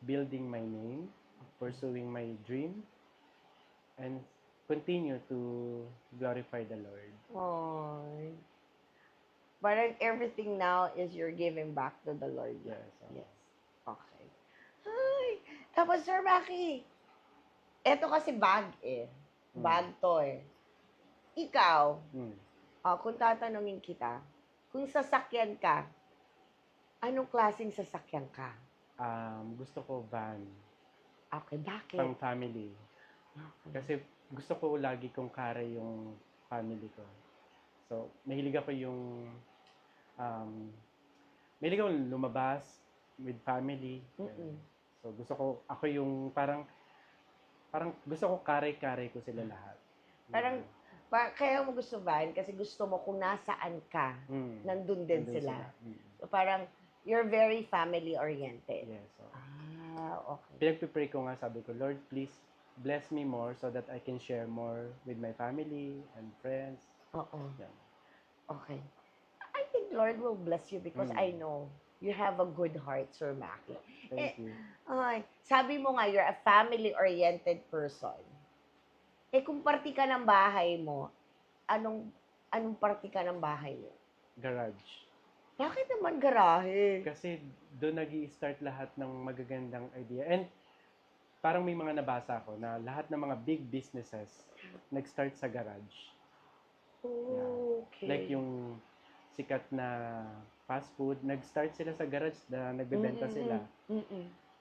building my name, pursuing my dream, and continue to glorify the Lord. Oh. Parang everything now is you're giving back to the Lord. Yes. Yes. Okay. Ay, tapos Sir Maki, eto kasi bag eh. Bag to eh. Ikaw, kung tatanungin kita, kung sasakyan ka, anong klaseng sasakyan ka? Gusto ko van. Okay, bakit? Pang family. Kasi gusto ko lagi kong carry yung family ko. So, mahilig ako lumabas with family. So, ako yung parang gusto ko carry ko sila lahat. Kaya mo gusto van kasi gusto mo kung nasaan ka, nandun din sila. So, parang, you're very family-oriented. Yes. Okay. Pinag-pray ko nga, sabi ko, Lord, please bless me more so that I can share more with my family and friends. Oo. Yeah. Okay. I think Lord will bless you because I know you have a good heart, Sir Maki. Thank you. Sabi mo nga, you're a family-oriented person. Kung party ka ng bahay mo, anong party ka ng bahay mo? Garage. Bakit naman garahe? Kasi doon nag-i-start lahat ng magagandang idea. And parang may mga nabasa ko na lahat ng mga big businesses nag-start sa garage. Okay. Like yung sikat na fast food, nag-start sila sa garage na nagbebenta sila.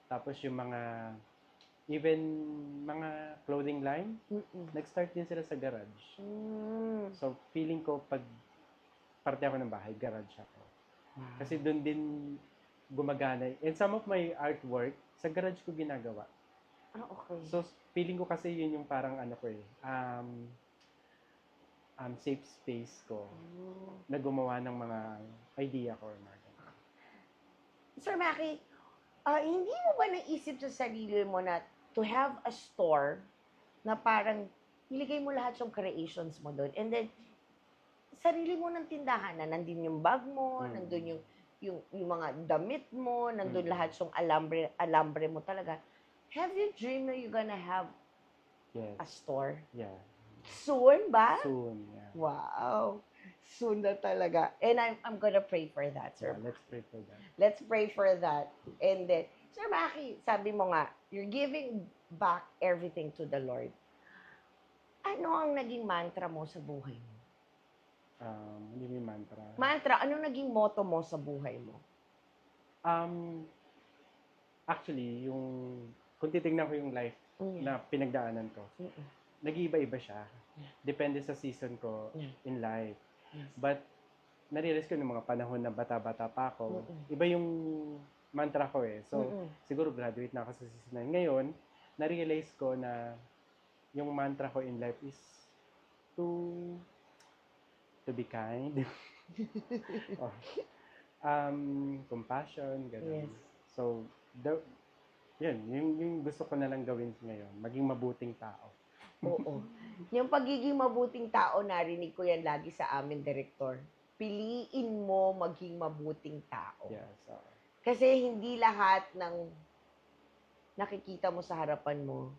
Tapos yung even mga clothing line, nag-start din sila sa garage. So feeling ko pag parte ako ng bahay, garage ako. Kasi doon din gumagana. And some of my artwork, sa garage ko ginagawa. Okay. So, feeling ko kasi yun yung parang safe space ko na gumawa ng mga idea ko. Sir Maki, hindi mo ba naisip sa sarili mo na to have a store na parang Iligay mo lahat yung creations mo doon. And then, sarili mo ng tindahan na nandun yung bag mo, nandun yung mga damit mo, nandun lahat yung alambre mo talaga. Have you dreamed na you're gonna have a store? Yeah. Soon ba? Soon, yeah. Wow. Soon na talaga. And I'm gonna pray for that, sir. Yeah, let's pray for that. Let's pray for that. And then, Sir Maki, sabi mo nga, you're giving back everything to the Lord. Ano ang naging mantra mo sa buhay mo? Hindi may mantra. Mantra, ano naging motto mo sa buhay mo? Actually, kung titignan ko yung life na pinagdaanan ko, nag-iiba-iba siya. Depende sa season ko in life. But, nare-realize ko ng mga panahon na bata-bata pa ako, iba yung mantra ko eh. So, siguro graduate na ako sa season na yun. Ngayon, na-realize ko na yung mantra ko in life is to be kind. Compassion, gano'n. Yes. So, yung gusto ko na lang gawin ngayon, maging mabuting tao. Oo. Yung pagiging mabuting tao, narinig ko yan lagi sa amin, Direktor. Piliin mo maging mabuting tao. Yeah, so, Kasi hindi lahat ng nakikita mo sa harapan mo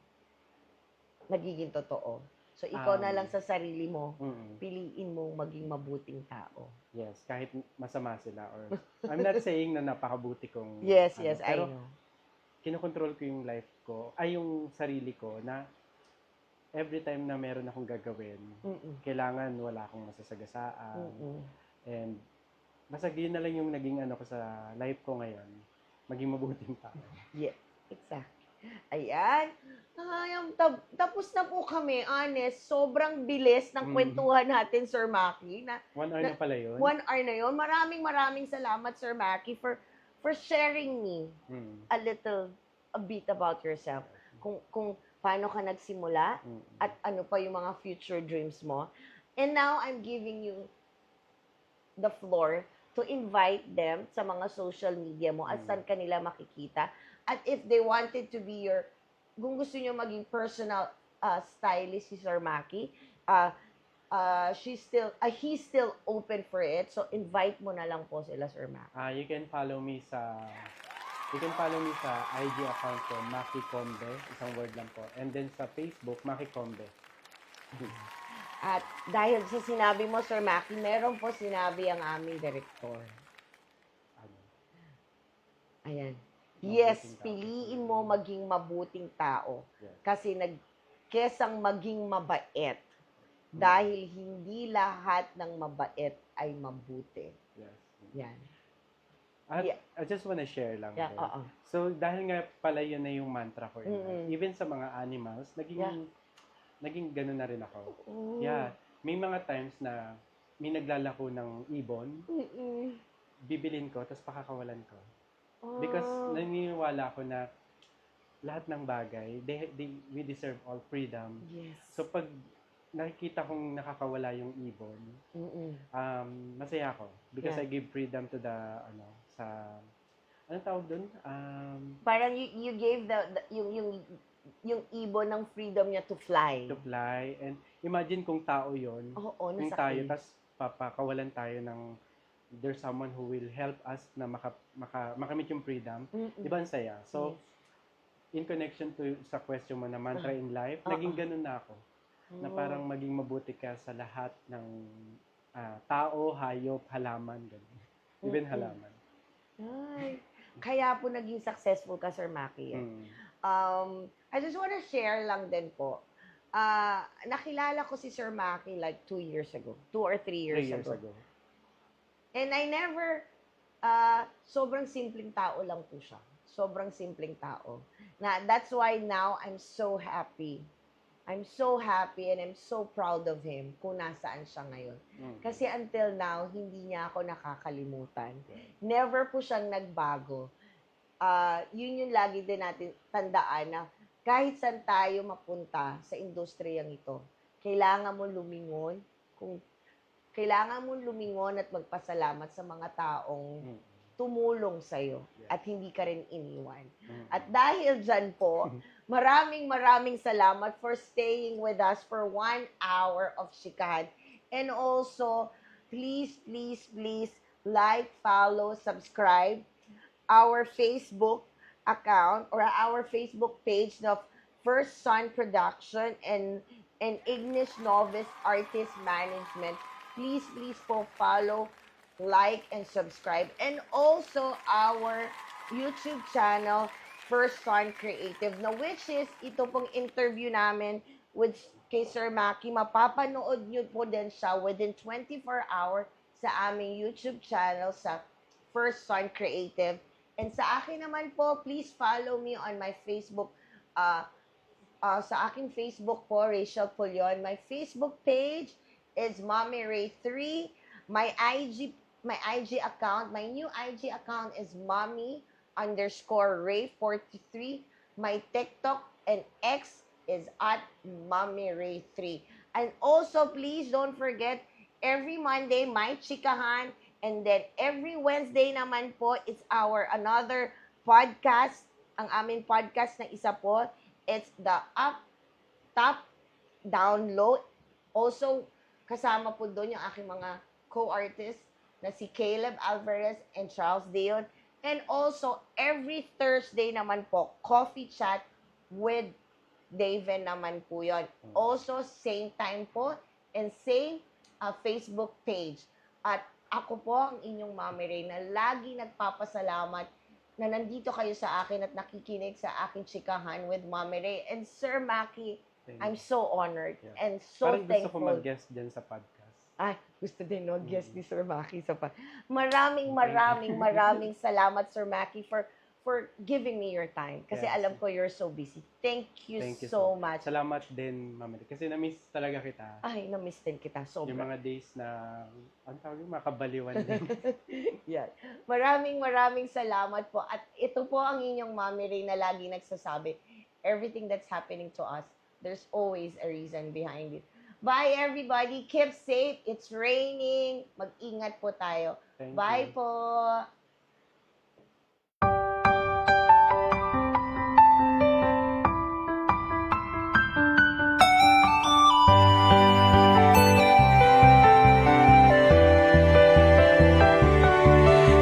nagiging totoo. So, ikaw na lang sa sarili mo, piliin mo maging mabuting tao. yes, kahit masama sila. Or I'm not saying na napakabuti kong... Yes, I pero know. kinokontrol ko yung life ko, yung sarili ko na every time na meron akong gagawin, kailangan wala akong masasagasaan. And basta yun na lang yung naging ko sa life ko ngayon, maging mabuting tao. Yeah, exactly. Ayan. Tapos na po kami, honest. Sobrang bilis ng kwentuhan natin, Sir Maki. 1 hour na pala yun. 1 hour na yun. Maraming salamat, Sir Maki, for sharing me a bit about yourself. Kung paano ka nagsimula at ano pa yung mga future dreams mo. And now, I'm giving you the floor to invite them sa mga social media mo at saan kanila makikita. At if they wanted to be kung gusto nyo maging personal stylist si Sir Maki, he's still open for it. So, invite mo na lang po sila, Sir Maki. You can follow me sa IG account ko, Maki Combe, isang word lang po. And then sa Facebook, Maki Combe. At dahil sa sinabi mo, Sir Maki, meron po sinabi ang aming direktor. Ayan. Yes, piliin mo maging mabuting tao. Kasi kesang maging mabait. Dahil hindi lahat ng mabait ay mabuti. Yes. Yan. I just wanna share lang. Yeah, So, dahil nga pala yun na yung mantra ko. Even sa mga animals, naging ganun na rin ako. Yeah. May mga times na may naglalako ng ibon, bibilin ko, tapos pakakawalan ko. Because naniniwala ako na lahat ng bagay, we deserve all freedom. Yes. So, pag nakikita kong nakakawala yung ibon, masaya ako. Because I give freedom to anong tawag dun? Parang you gave yung ibon ng freedom niya to fly. To fly. And imagine kung tao yun. Oo, kung tayo, tas papakawalan tayo ng there's someone who will help us na makamit yung freedom. Di ba ang saya? So, in connection to sa question mo na mantra in life, naging ganun na ako. Na parang maging mabuti ka sa lahat ng tao, hayop, halaman, ganun. Even halaman. Ay, kaya po naging successful ka, Sir Maki. I just want to share lang din po. Nakilala ko si Sir Maki like 2 years ago. 2 or 3 years ago. And I never, sobrang simpleng tao lang po siya. Sobrang simpleng tao. That's why now I'm so happy. I'm so happy and I'm so proud of him kung nasaan siya ngayon. Kasi until now, hindi niya ako nakakalimutan. Never po siyang nagbago. Yun yung lagi din natin tandaan na kahit saan tayo mapunta sa industriyang ito, kailangan mo lumingon at magpasalamat sa mga taong tumulong sa'yo Yeah. at hindi ka rin iniwan. Mm. At dahil dyan po, maraming salamat for staying with us for 1 hour of Chikahan. And also, please like, follow, subscribe our Facebook account or our Facebook page of First Son Production and Ignis Novice Artist Management. Please po follow, like, and subscribe. And also our YouTube channel, First Son Creative, na which is ito pong interview namin with kay Sir Maki. Mapapanood nyo po din siya within 24 hours sa aming YouTube channel sa First Son Creative. And sa akin naman po, please follow me on my Facebook, sa aking Facebook po, Rachel Pulion. My Facebook page is Mommy Ray 3. My IG account, my new IG account is Mommy_Ray43. My TikTok and X is at Mommy Ray 3. And also, please don't forget, every Monday, my chikahan. And then every Wednesday naman po, it's our another podcast. Ang aming podcast na isa po, it's the Up, Top, Down, Low. Also, kasama po doon yung aking mga co-artists na si Caleb Alvarez and Charles Dion. And also, every Thursday naman po, Coffee Chat with Daven naman po yun. Also, same time po and same Facebook page. At ako po ang inyong Mommy Ray na lagi nagpapasalamat na nandito kayo sa akin at nakikinig sa aking chikahan with Mommy Ray. And Sir Maki, I'm so honored and so Parang thankful. gusto ko mag-guest dyan sa podcast. Ay, gusto din guest ni Sir Maki sa Maraming salamat, Sir Maki, for giving me your time. Kasi Yes. alam ko you're so busy. Thank you so much. Salamat din, Mami. Kasi na-miss talaga kita. Ay, na-miss din kita. Yung Sobra. mga days na, ang tawag yung makabaliwan din. Yan. Maraming salamat po. At ito po ang inyong Mommy Ray na lagi nagsasabi, everything that's happening to us, there's always a reason behind it. Bye, everybody. Keep safe. It's raining. Mag-ingat po tayo. Thank Bye you. po.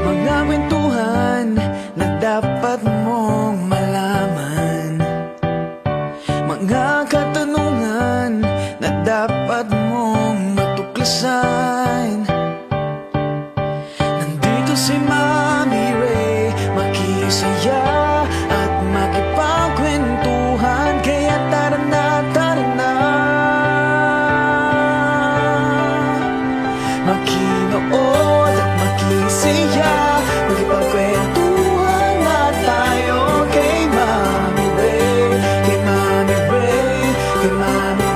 Mga kwentuhan na dapat mong malaman, mga katanungan na dapat mong matuklasan. Nandito si Mommy Ray, makisaya at makipagkwentuhan. Kaya tara na makinood at makisaya, makipagkwentuhan na tayo kay Mommy Ray, kay Mommy Ray, kay Mommy